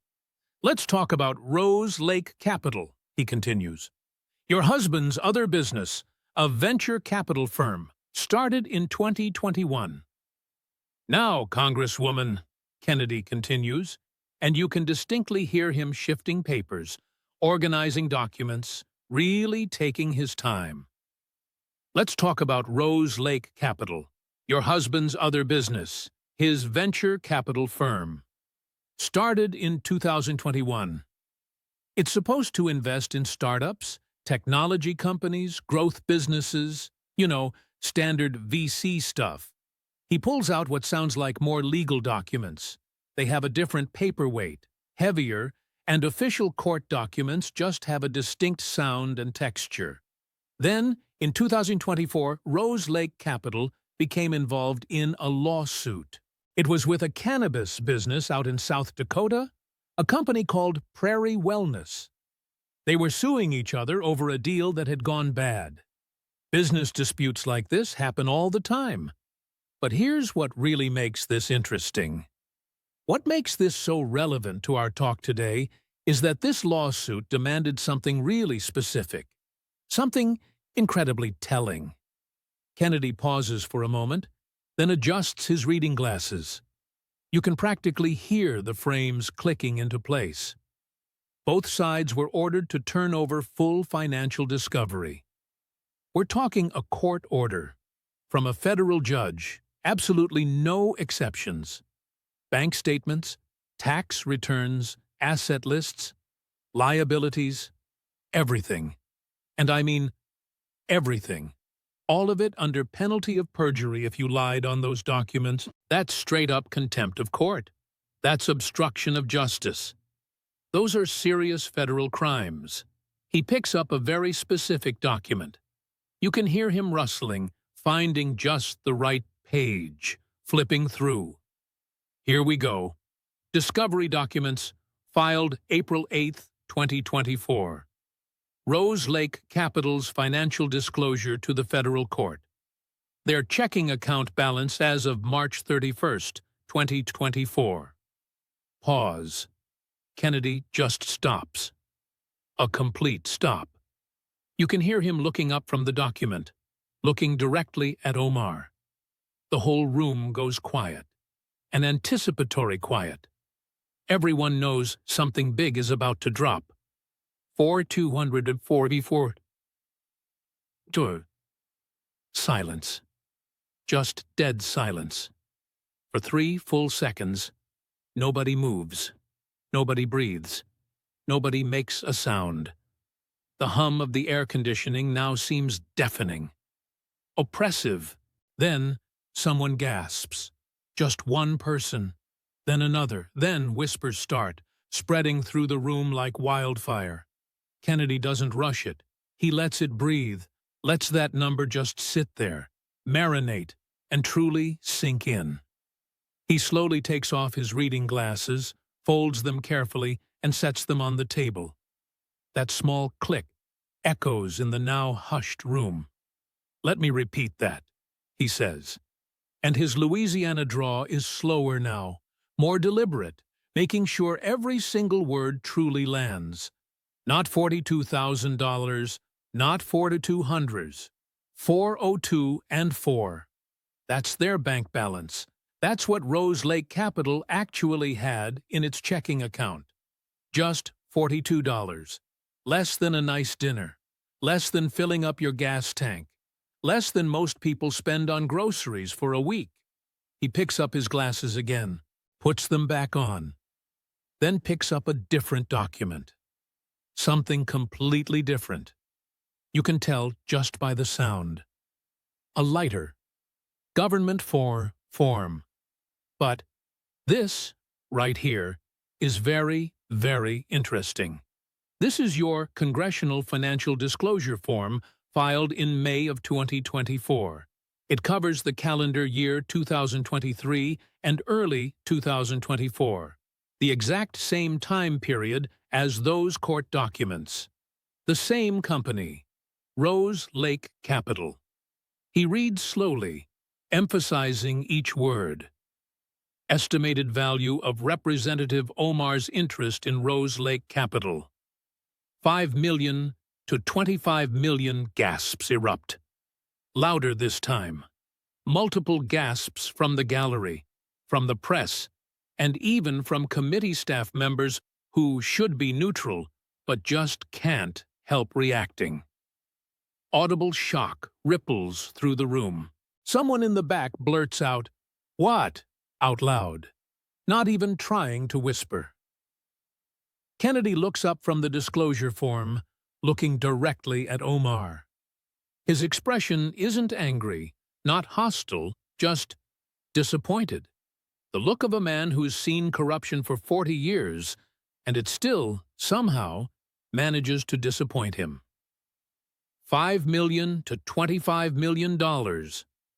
Let's talk about Rose Lake Capital, he continues. Your husband's other business, a venture capital firm, started in 2021. Now, Congresswoman, Kennedy continues, and you can distinctly hear him shifting papers, organizing documents, really taking his time. Let's talk about Rose Lake Capital, your husband's other business, his venture capital firm. Started in 2021. It's supposed to invest in startups, technology companies, growth businesses, standard VC stuff. He pulls out what sounds like more legal documents. They have a different paperweight, heavier, and official court documents just have a distinct sound and texture. Then, in 2024, Rose Lake Capital became involved in a lawsuit. It was with a cannabis business out in South Dakota, a company called Prairie Wellness. They were suing each other over a deal that had gone bad. Business disputes like this happen all the time. But here's what really makes this interesting. What makes this so relevant to our talk today is that this lawsuit demanded something really specific, something incredibly telling. Kennedy pauses for a moment, then adjusts his reading glasses. You can practically hear the frames clicking into place. Both sides were ordered to turn over full financial discovery. We're talking a court order from a federal judge, absolutely no exceptions. Bank statements, tax returns, asset lists, liabilities, everything. And I mean everything. All of it under penalty of perjury if you lied on those documents. That's straight-up contempt of court. That's obstruction of justice. Those are serious federal crimes. He picks up a very specific document. You can hear him rustling, finding just the right page, flipping through. Here we go. Discovery documents, filed April 8, 2024. Rose Lake Capital's financial disclosure to the federal court. Their checking account balance as of March 31st, 2024. Pause. Kennedy just stops. A complete stop. You can hear him looking up from the document, looking directly at Omar. The whole room goes quiet, an anticipatory quiet. Everyone knows something big is about to drop. 4,244. Silence. Just dead silence. For 3 full seconds, nobody moves, nobody breathes, nobody makes a sound. The hum of the air conditioning now seems deafening, oppressive. Then someone gasps. Just one person, then another, then whispers start, spreading through the room like wildfire. Kennedy doesn't rush it. He lets it breathe, lets that number just sit there, marinate, and truly sink in. He slowly takes off his reading glasses, folds them carefully, and sets them on the table. That small click echoes in the now hushed room. "Let me repeat that," he says. And his Louisiana draw is slower now, more deliberate, making sure every single word truly lands. Not $42,000, not 4,200s, 402 and 4. That's their bank balance. That's what Rose Lake Capital actually had in its checking account. Just $42. Less than a nice dinner. Less than filling up your gas tank. Less than most people spend on groceries for a week. He picks up his glasses again, puts them back on, then picks up a different document. Something completely different. You can tell just by the sound. A lighter. Government form. But this, right here, is very, very interesting. This is your Congressional Financial Disclosure Form filed in May of 2024. It covers the calendar year 2023 and early 2024, the exact same time period as those court documents. The same company, Rose Lake Capital. He reads slowly, emphasizing each word. Estimated value of Representative Omar's interest in Rose Lake Capital. 5 million to 25 million gasps erupt. Louder this time. Multiple gasps from the gallery, from the press, and even from committee staff members who should be neutral, but just can't help reacting. Audible shock ripples through the room. Someone in the back blurts out, "What?" out loud, not even trying to whisper. Kennedy looks up from the disclosure form, looking directly at Omar. His expression isn't angry, not hostile, just disappointed. The look of a man who's seen corruption for 40 years, and it still, somehow, manages to disappoint him. $5 million to $25 million,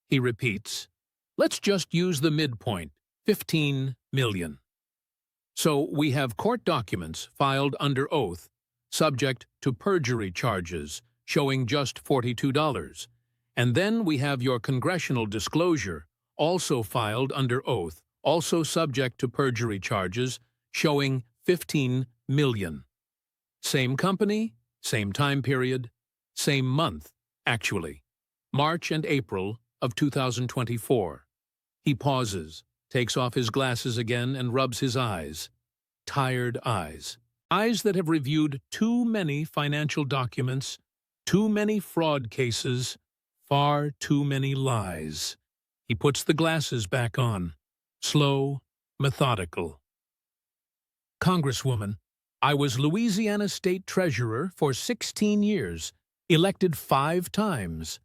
he repeats. Let's just use the midpoint, 15 million. So we have court documents filed under oath, subject to perjury charges, showing just $42. And then we have your congressional disclosure, also filed under oath, also subject to perjury charges, showing 15 million. Same company, same time period, same month, actually. March and April of 2024. He pauses, takes off his glasses again and rubs his eyes. Tired eyes. Eyes that have reviewed too many financial documents, too many fraud cases, far too many lies. He puts the glasses back on. Slow, methodical. Congresswoman, I was Louisiana State Treasurer for 16 years, elected 5 times.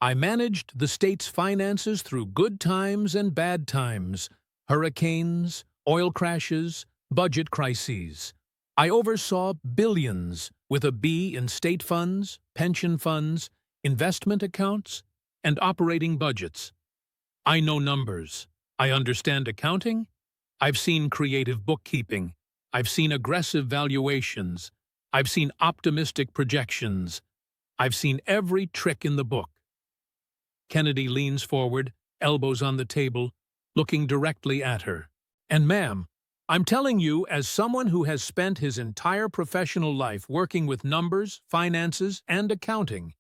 I managed the state's finances through good times and bad times, hurricanes, oil crashes, budget crises. I oversaw billions with a B in state funds, pension funds, investment accounts, and operating budgets. I know numbers. I understand accounting. I've seen creative bookkeeping. I've seen aggressive valuations. I've seen optimistic projections. I've seen every trick in the book. Kennedy leans forward, elbows on the table, looking directly at her. And ma'am, I'm telling you as someone who has spent his entire professional life working with numbers, finances, and accounting,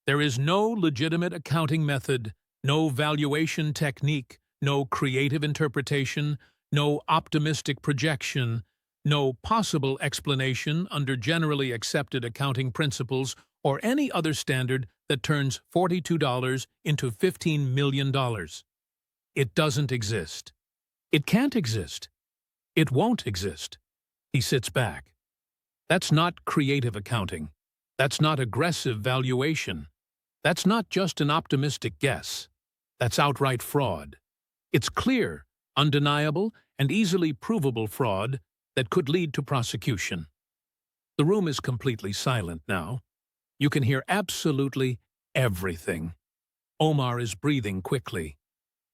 there is no legitimate accounting method, no valuation technique, no creative interpretation, no optimistic projection, no possible explanation under generally accepted accounting principles or any other standard that turns $42 into $15 million. It doesn't exist. It can't exist. It won't exist. He sits back. That's not creative accounting. That's not aggressive valuation. That's not just an optimistic guess. That's outright fraud. It's clear, undeniable, and easily provable fraud that could lead to prosecution. The room is completely silent now. You can hear absolutely everything. Omar is breathing quickly.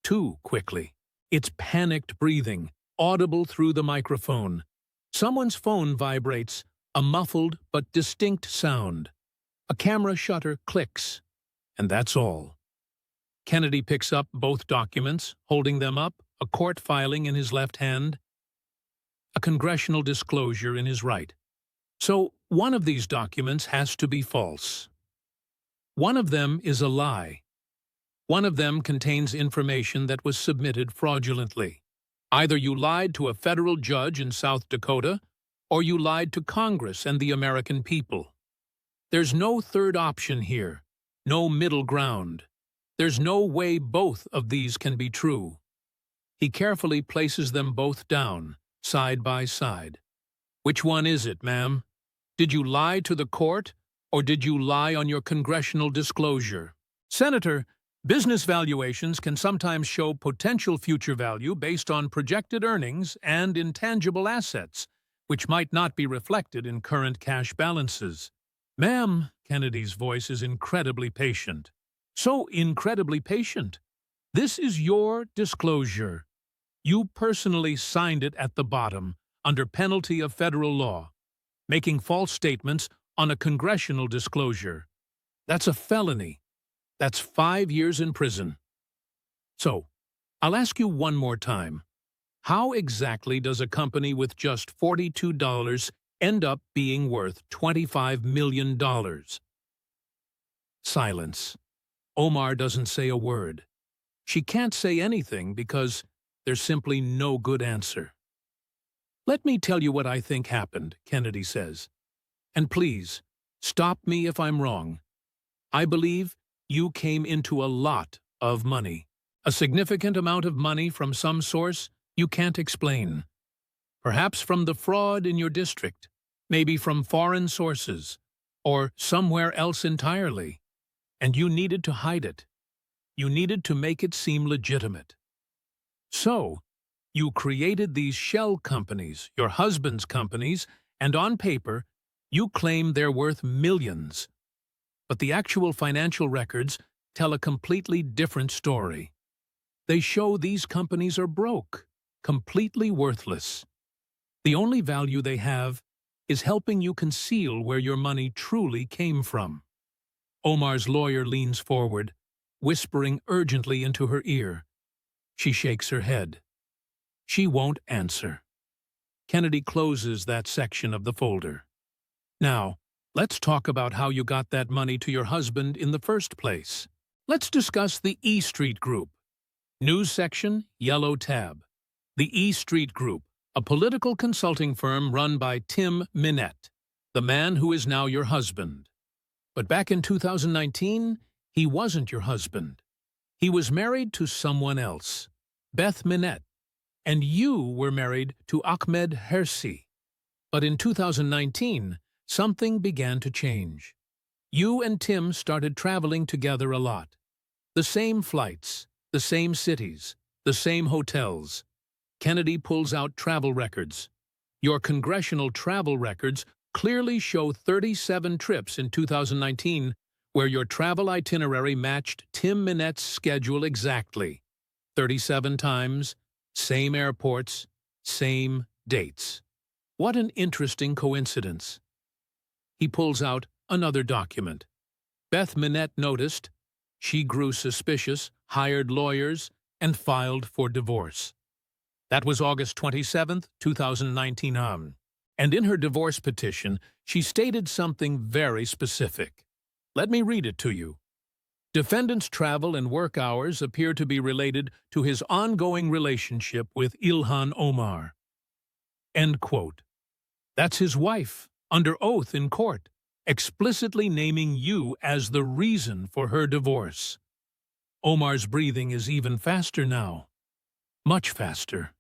Too quickly. It's panicked breathing, audible through the microphone. Someone's phone vibrates, a muffled but distinct sound. A camera shutter clicks, and that's all. Kennedy picks up both documents, holding them up, a court filing in his left hand, a congressional disclosure in his right. So, one of these documents has to be false. One of them is a lie. One of them contains information that was submitted fraudulently. Either you lied to a federal judge in South Dakota, or you lied to Congress and the American people. There's no third option here, no middle ground. There's no way both of these can be true. He carefully places them both down, side by side. Which one is it, ma'am? Did you lie to the court, or did you lie on your congressional disclosure? Senator, business valuations can sometimes show potential future value based on projected earnings and intangible assets, which might not be reflected in current cash balances. Ma'am, Kennedy's voice is incredibly patient. So incredibly patient. This is your disclosure. You personally signed it at the bottom, under penalty of federal law, making false statements on a congressional disclosure. That's a felony. That's 5 years in prison. So, I'll ask you one more time. How exactly does a company with just $42 end up being worth $25 million? Silence. Omar doesn't say a word. She can't say anything because there's simply no good answer. Let me tell you what I think happened, Kennedy says. And please, stop me if I'm wrong. I believe you came into a lot of money. A significant amount of money from some source you can't explain. Perhaps from the fraud in your district, maybe from foreign sources, or somewhere else entirely. And you needed to hide it. You needed to make it seem legitimate. So, you created these shell companies, your husband's companies, and on paper, you claim they're worth millions. But the actual financial records tell a completely different story. They show these companies are broke, completely worthless. The only value they have is helping you conceal where your money truly came from. Omar's lawyer leans forward, whispering urgently into her ear. She shakes her head. She won't answer. Kennedy closes that section of the folder. Now, let's talk about how you got that money to your husband in the first place. Let's discuss the E Street Group. News section, yellow tab. The E Street Group, a political consulting firm run by Tim Minette, the man who is now your husband. But back in 2019, he wasn't your husband. He was married to someone else, Beth Minette, and you were married to Ahmed Hersi. But in 2019, something began to change. You and Tim started traveling together a lot. The same flights, the same cities, the same hotels. Kennedy pulls out travel records. Your congressional travel records clearly show 37 trips in 2019 where your travel itinerary matched Tim Minette's schedule exactly. 37 times, same airports, same dates. What an interesting coincidence. He pulls out another document. Beth Minette noticed she grew suspicious, hired lawyers, and filed for divorce. That was August 27, 2019. And in her divorce petition, she stated something very specific. Let me read it to you. Defendant's travel and work hours appear to be related to his ongoing relationship with Ilhan Omar. End quote. That's his wife, under oath in court, explicitly naming you as the reason for her divorce. Omar's breathing is even faster now. Much faster.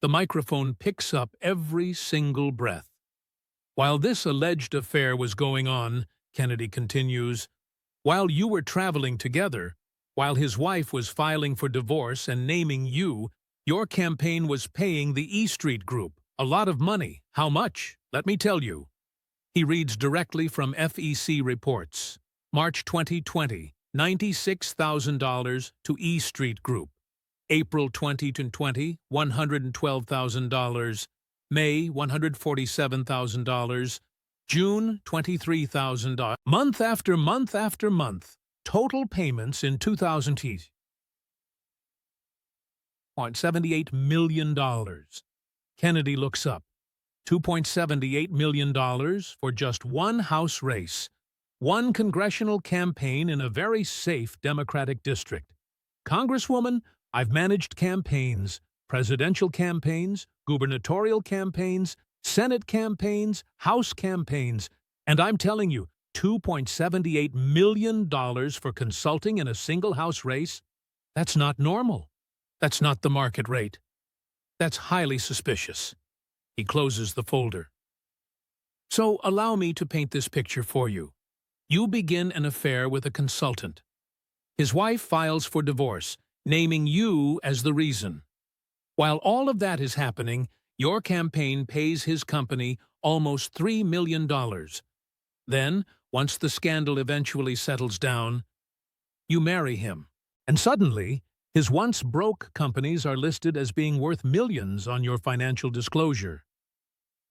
The microphone picks up every single breath. While this alleged affair was going on, Kennedy continues, while you were traveling together, while his wife was filing for divorce and naming you, your campaign was paying the E Street Group a lot of money. How much? Let me tell you. He reads directly from FEC reports. March 2020, $96,000 to E Street Group. April 2020, $112,000. May, $147,000. June, $23,000. Month after month after month. Total payments in 2000. $2.78 million. Kennedy looks up. $2.78 million for just one House race, one congressional campaign in a very safe Democratic district. Congresswoman, I've managed campaigns, presidential campaigns, gubernatorial campaigns, Senate campaigns, House campaigns, and I'm telling you, $2.78 million for consulting in a single House race? That's not normal. That's not the market rate. That's highly suspicious. He closes the folder. So allow me to paint this picture for you. You begin an affair with a consultant. His wife files for divorce, naming you as the reason. While all of that is happening, your campaign pays his company almost $3 million. Then, once the scandal eventually settles down, you marry him. And suddenly, his once broke companies are listed as being worth millions on your financial disclosure.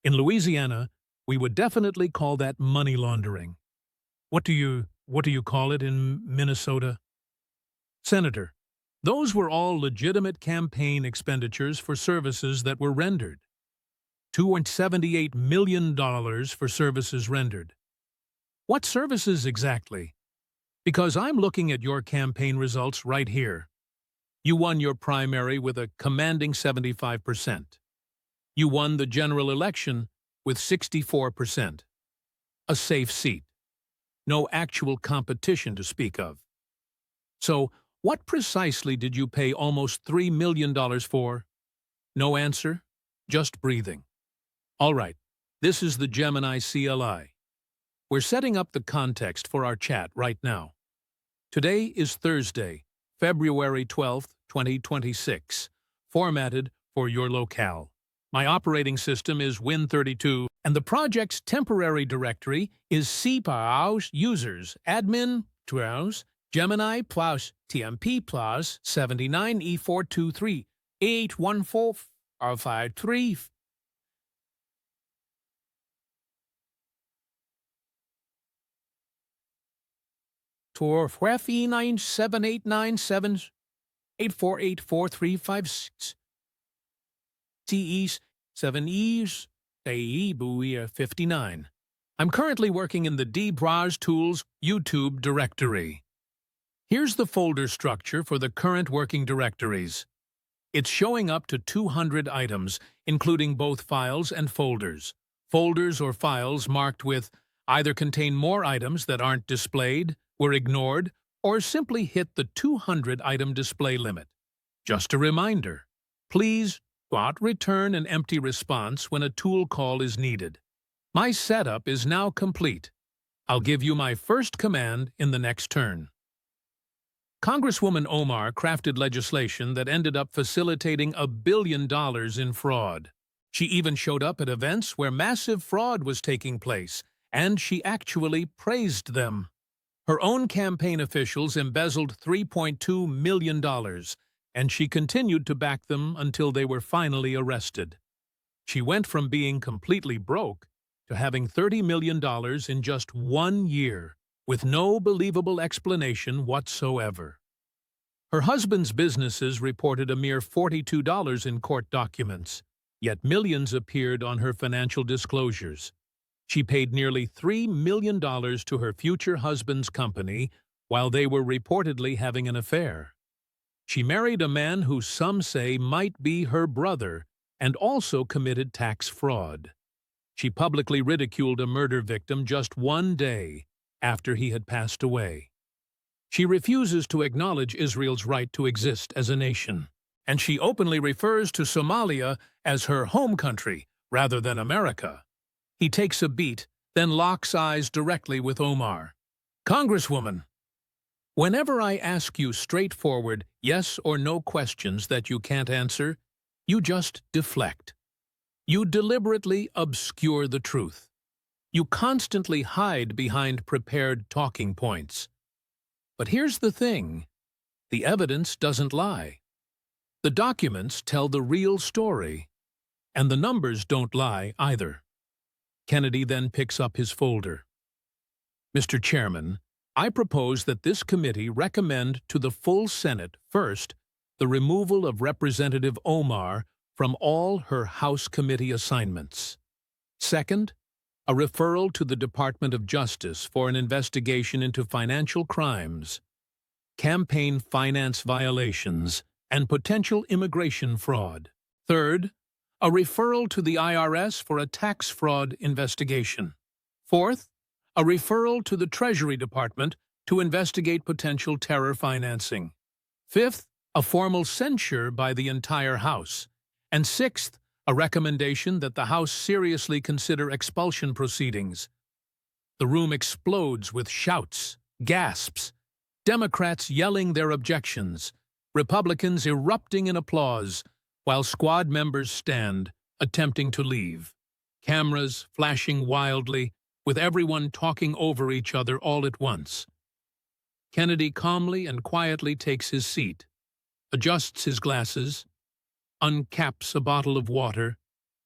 In Louisiana, we would definitely call that money laundering. What do you call it in Minnesota? Senator, those were all legitimate campaign expenditures for services that were rendered. $2.78 million for services rendered. What services exactly? Because I'm looking at your campaign results right here. You won your primary with a commanding 75%. You won the general election with 64%. A safe seat. No actual competition to speak of. So, what precisely did you pay almost $3 million for? No answer, just breathing. All right, this is the Gemini CLI. We're setting up the context for our chat right now. Today is Thursday, February 12th, 2026, formatted for your locale. My operating system is Win32, and the project's temporary directory is cpaus users admin +, Gemini plus TMP plus 79E423 814R53 Tor E97897 8484356 TEs 7Es AE Buia 59. I'm currently working in the dBrowse Tools YouTube directory. Here's the folder structure for the current working directories. It's showing up to 200 items, including both files and folders. Folders or files marked with either contain more items that aren't displayed, were ignored, or simply hit the 200-item display limit. Just a reminder, please do not return an empty response when a tool call is needed. My setup is now complete. I'll give you my first command in the next turn. Congresswoman Omar crafted legislation that ended up facilitating $1 billion in fraud. She even showed up at events where massive fraud was taking place, and she actually praised them. Her own campaign officials embezzled $3.2 million, and she continued to back them until they were finally arrested. She went from being completely broke to having $30 million in just 1 year. with no believable explanation whatsoever. Her husband's businesses reported a mere $42 in court documents, yet millions appeared on her financial disclosures. She paid nearly $3 million to her future husband's company while they were reportedly having an affair. She married a man who some say might be her brother and also committed tax fraud. She publicly ridiculed a murder victim just one day after he had passed away. She refuses to acknowledge Israel's right to exist as a nation, and she openly refers to Somalia as her home country rather than America. He takes a beat, then locks eyes directly with Omar. Congresswoman, whenever I ask you straightforward yes or no questions that you can't answer, you just deflect. You deliberately obscure the truth. You constantly hide behind prepared talking points. But here's the thing. The evidence doesn't lie. The documents tell the real story. And the numbers don't lie either. Kennedy then picks up his folder. Mr. Chairman, I propose that this committee recommend to the full Senate, first, the removal of Representative Omar from all her House committee assignments. Second, a referral to the Department of Justice for an investigation into financial crimes, campaign finance violations, and potential immigration fraud. Third, a referral to the IRS for a tax fraud investigation. Fourth, a referral to the Treasury Department to investigate potential terror financing. Fifth, a formal censure by the entire House. And sixth, a recommendation that the House seriously consider expulsion proceedings. The room explodes with shouts, gasps, Democrats yelling their objections, Republicans erupting in applause, while squad members stand, attempting to leave. Cameras flashing wildly, with everyone talking over each other all at once. Kennedy calmly and quietly takes his seat, adjusts his glasses, uncaps a bottle of water,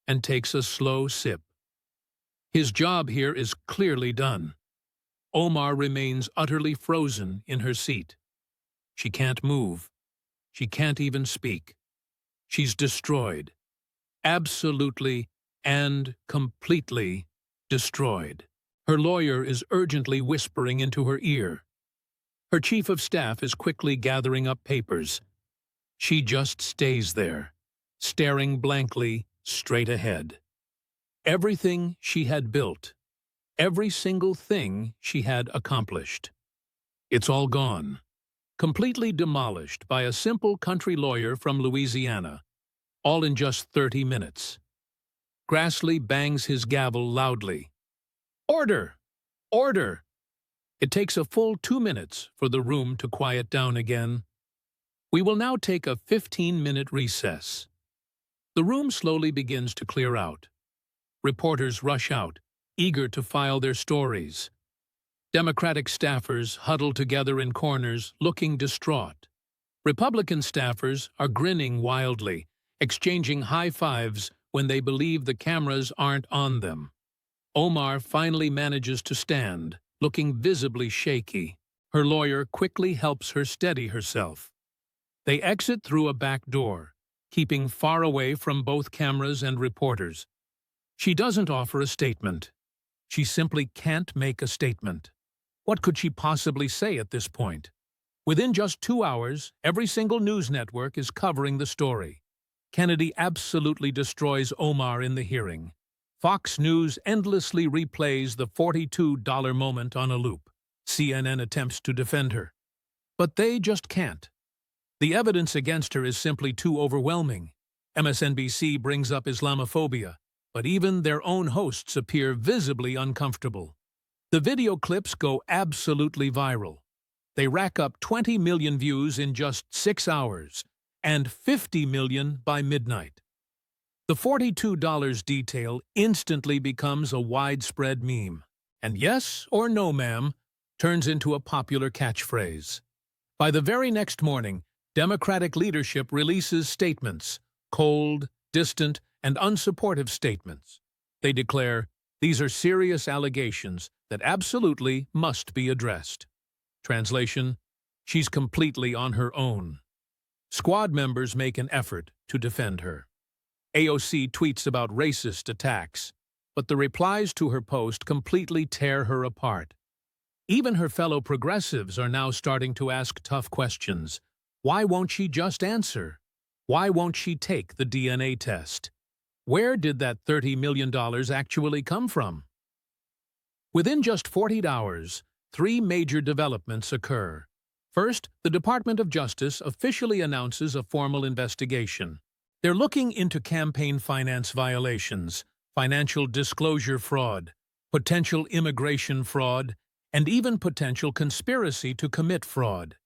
and takes a slow sip. His job here is clearly done. Omar remains utterly frozen in her seat. She can't move. She can't even speak. She's destroyed. Absolutely and completely destroyed. Her lawyer is urgently whispering into her ear. Her chief of staff is quickly gathering up papers. She just stays there, staring blankly straight ahead. Everything she had built, every single thing she had accomplished. It's all gone, completely demolished by a simple country lawyer from Louisiana, all in just 30 minutes. Grassley bangs his gavel loudly. Order! Order! It takes a full 2 minutes for the room to quiet down again. We will now take a 15-minute recess. The room slowly begins to clear out. Reporters rush out, eager to file their stories. Democratic staffers huddle together in corners, looking distraught. Republican staffers are grinning wildly, exchanging high fives when they believe the cameras aren't on them. Omar finally manages to stand, looking visibly shaky. Her lawyer quickly helps her steady herself. They exit through a back door, keeping far away from both cameras and reporters. She doesn't offer a statement. She simply can't make a statement. What could she possibly say at this point? Within just 2 hours, every single news network is covering the story. Kennedy absolutely destroys Omar in the hearing. Fox News endlessly replays the $42 moment on a loop. CNN attempts to defend her. But they just can't. The evidence against her is simply too overwhelming. MSNBC brings up Islamophobia, but even their own hosts appear visibly uncomfortable. The video clips go absolutely viral. They rack up 20 million views in just 6 hours, and 50 million by midnight. The $42 detail instantly becomes a widespread meme, and yes or no, ma'am, turns into a popular catchphrase. By the very next morning, Democratic leadership releases statements, cold, distant, and unsupportive statements. They declare, These are serious allegations that absolutely must be addressed. Translation: she's completely on her own. Squad members make an effort to defend her. AOC tweets about racist attacks, but the replies to her post completely tear her apart. Even her fellow progressives are now starting to ask tough questions. Why won't she just answer? Why won't she take the DNA test? Where did that $30 million actually come from? Within just 48 hours, 3 major developments occur. First, the Department of Justice officially announces a formal investigation. They're looking into campaign finance violations, financial disclosure fraud, potential immigration fraud, and even potential conspiracy to commit fraud.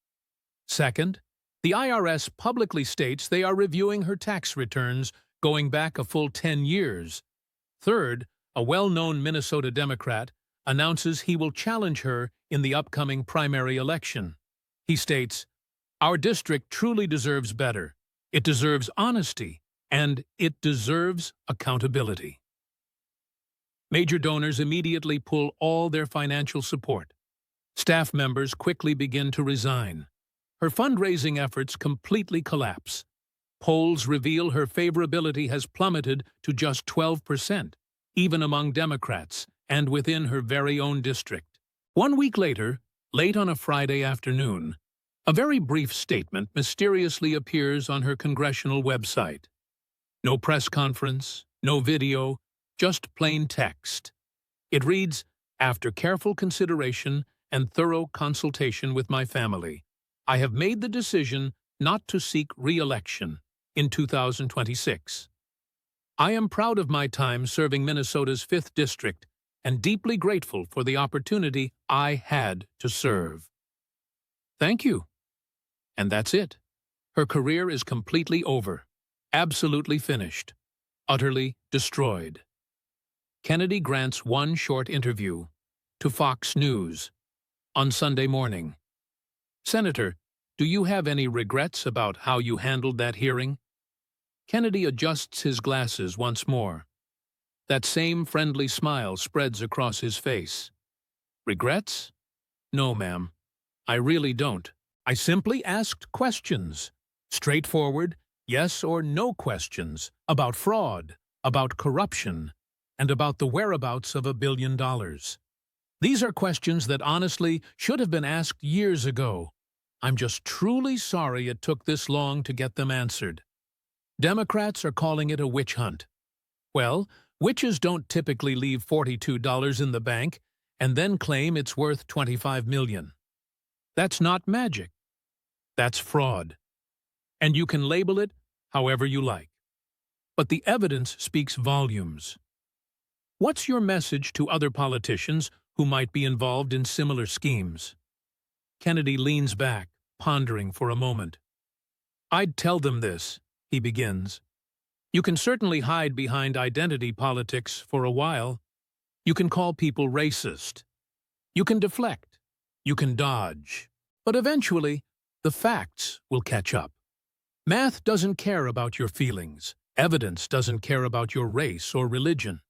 Second, the IRS publicly states they are reviewing her tax returns going back a full 10 years. Third, a well-known Minnesota Democrat announces he will challenge her in the upcoming primary election. He states, "Our district truly deserves better. It deserves honesty, and it deserves accountability." Major donors immediately pull all their financial support. Staff members quickly begin to resign. Her fundraising efforts completely collapse. Polls reveal her favorability has plummeted to just 12%, even among Democrats, and within her very own district. 1 week later, late on a Friday afternoon, a very brief statement mysteriously appears on her congressional website. No press conference, no video, just plain text. It reads, "After careful consideration and thorough consultation with my family, I have made the decision not to seek re-election in 2026. I am proud of my time serving Minnesota's 5th District and deeply grateful for the opportunity I had to serve." Thank you. And that's it. Her career is completely over, absolutely finished, utterly destroyed. Kennedy grants one short interview to Fox News on Sunday morning. "Senator, do you have any regrets about how you handled that hearing?" Kennedy adjusts his glasses once more. That same friendly smile spreads across his face. "Regrets? No, ma'am. I really don't. I simply asked questions. Straightforward, yes or no questions about fraud, about corruption, and about the whereabouts of $1 billion. These are questions that honestly should have been asked years ago. I'm just truly sorry it took this long to get them answered. Democrats are calling it a witch hunt. Well, witches don't typically leave $42 in the bank and then claim it's worth $25 million. That's not magic. That's fraud. And you can label it however you like. But the evidence speaks volumes. What's your message to other politicians who might be involved in similar schemes?" Kennedy leans back, pondering for a moment. "I'd tell them this," he begins. "You can certainly hide behind identity politics for a while. You can call people racist. You can deflect. You can dodge. But eventually, the facts will catch up. Math doesn't care about your feelings. Evidence doesn't care about your race or religion.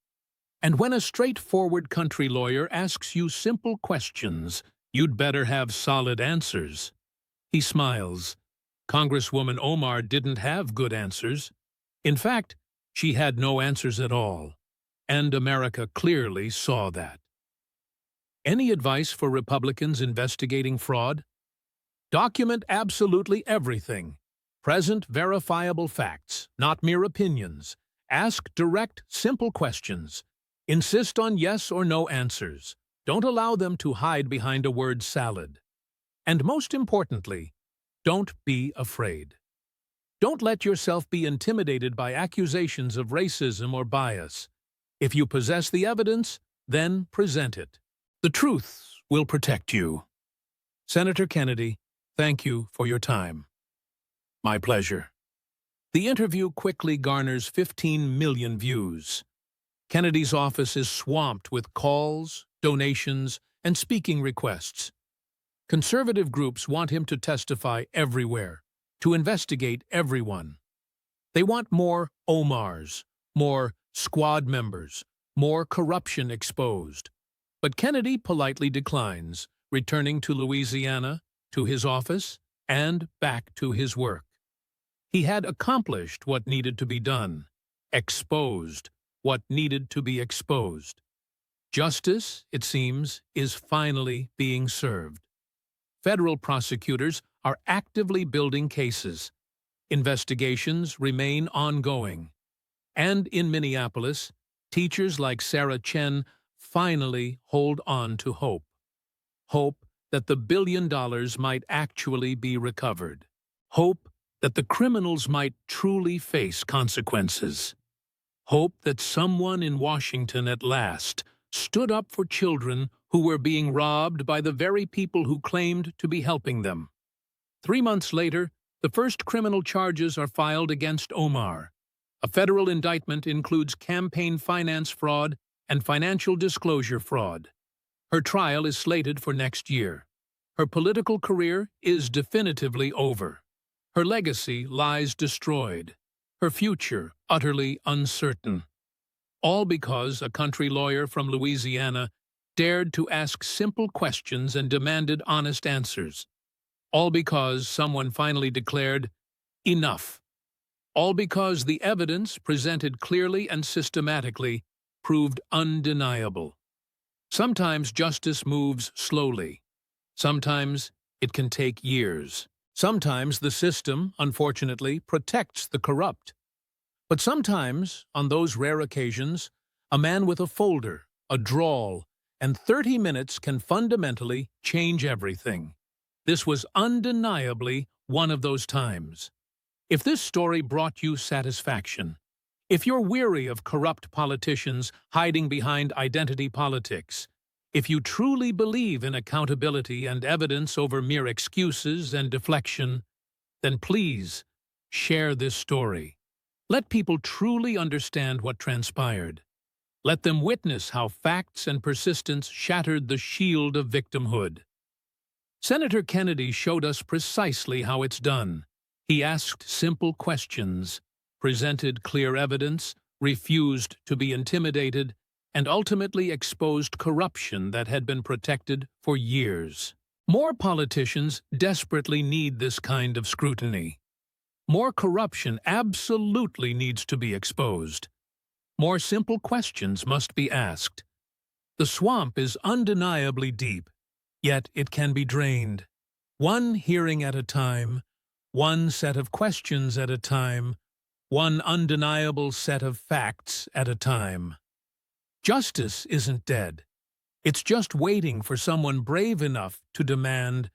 And when a straightforward country lawyer asks you simple questions, you'd better have solid answers." He smiles. Congresswoman Omar didn't have good answers. In fact, she had no answers at all. And America clearly saw that. Any advice for Republicans investigating fraud? Document absolutely everything. Present verifiable facts, not mere opinions. Ask direct, simple questions. Insist on yes or no answers. Don't allow them to hide behind a word salad. And most importantly, don't be afraid. Don't let yourself be intimidated by accusations of racism or bias. If you possess the evidence, then present it. The truth will protect you. Senator Kennedy, thank you for your time. My pleasure. The interview quickly garners 15 million views. Kennedy's office is swamped with calls, donations, and speaking requests. Conservative groups want him to testify everywhere, to investigate everyone. They want more Omars, more squad members, More corruption exposed. But Kennedy politely declines, returning to Louisiana, to his office, and back to his work. He had accomplished what needed to be done, exposed what needed to be exposed. Justice, it seems, is finally being served. Federal prosecutors are actively building cases. Investigations remain ongoing. And in Minneapolis, teachers like Sarah Chen finally hold on to hope. Hope that the $1 billion might actually be recovered. Hope that the criminals might truly face consequences. Hope that someone in Washington at last stood up for children who were being robbed by the very people who claimed to be helping them. 3 months later, the first criminal charges are filed against Omar. A federal indictment includes campaign finance fraud and financial disclosure fraud. Her trial is slated for next year. Her political career is definitively over. Her legacy lies destroyed. Her future utterly uncertain. All because a country lawyer from Louisiana dared to ask simple questions and demanded honest answers. All because someone finally declared, "Enough." All because the evidence presented clearly and systematically proved undeniable. Sometimes justice moves slowly. Sometimes it can take years. Sometimes the system, unfortunately, protects the corrupt. But sometimes, on those rare occasions, a man with a folder, a drawl, and 30 minutes can fundamentally change everything. This was undeniably one of those times. If this story brought you satisfaction, if you're weary of corrupt politicians hiding behind identity politics, if you truly believe in accountability and evidence over mere excuses and deflection, then please share this story. Let people truly understand what transpired. Let them witness how facts and persistence shattered the shield of victimhood. Senator Kennedy showed us precisely how it's done. He asked simple questions, presented clear evidence, refused to be intimidated, and ultimately exposed corruption that had been protected for years. More politicians desperately need this kind of scrutiny. More corruption absolutely needs to be exposed. More simple questions must be asked. The swamp is undeniably deep, yet it can be drained. One hearing at a time, one set of questions at a time, one undeniable set of facts at a time. Justice isn't dead. It's just waiting for someone brave enough to demand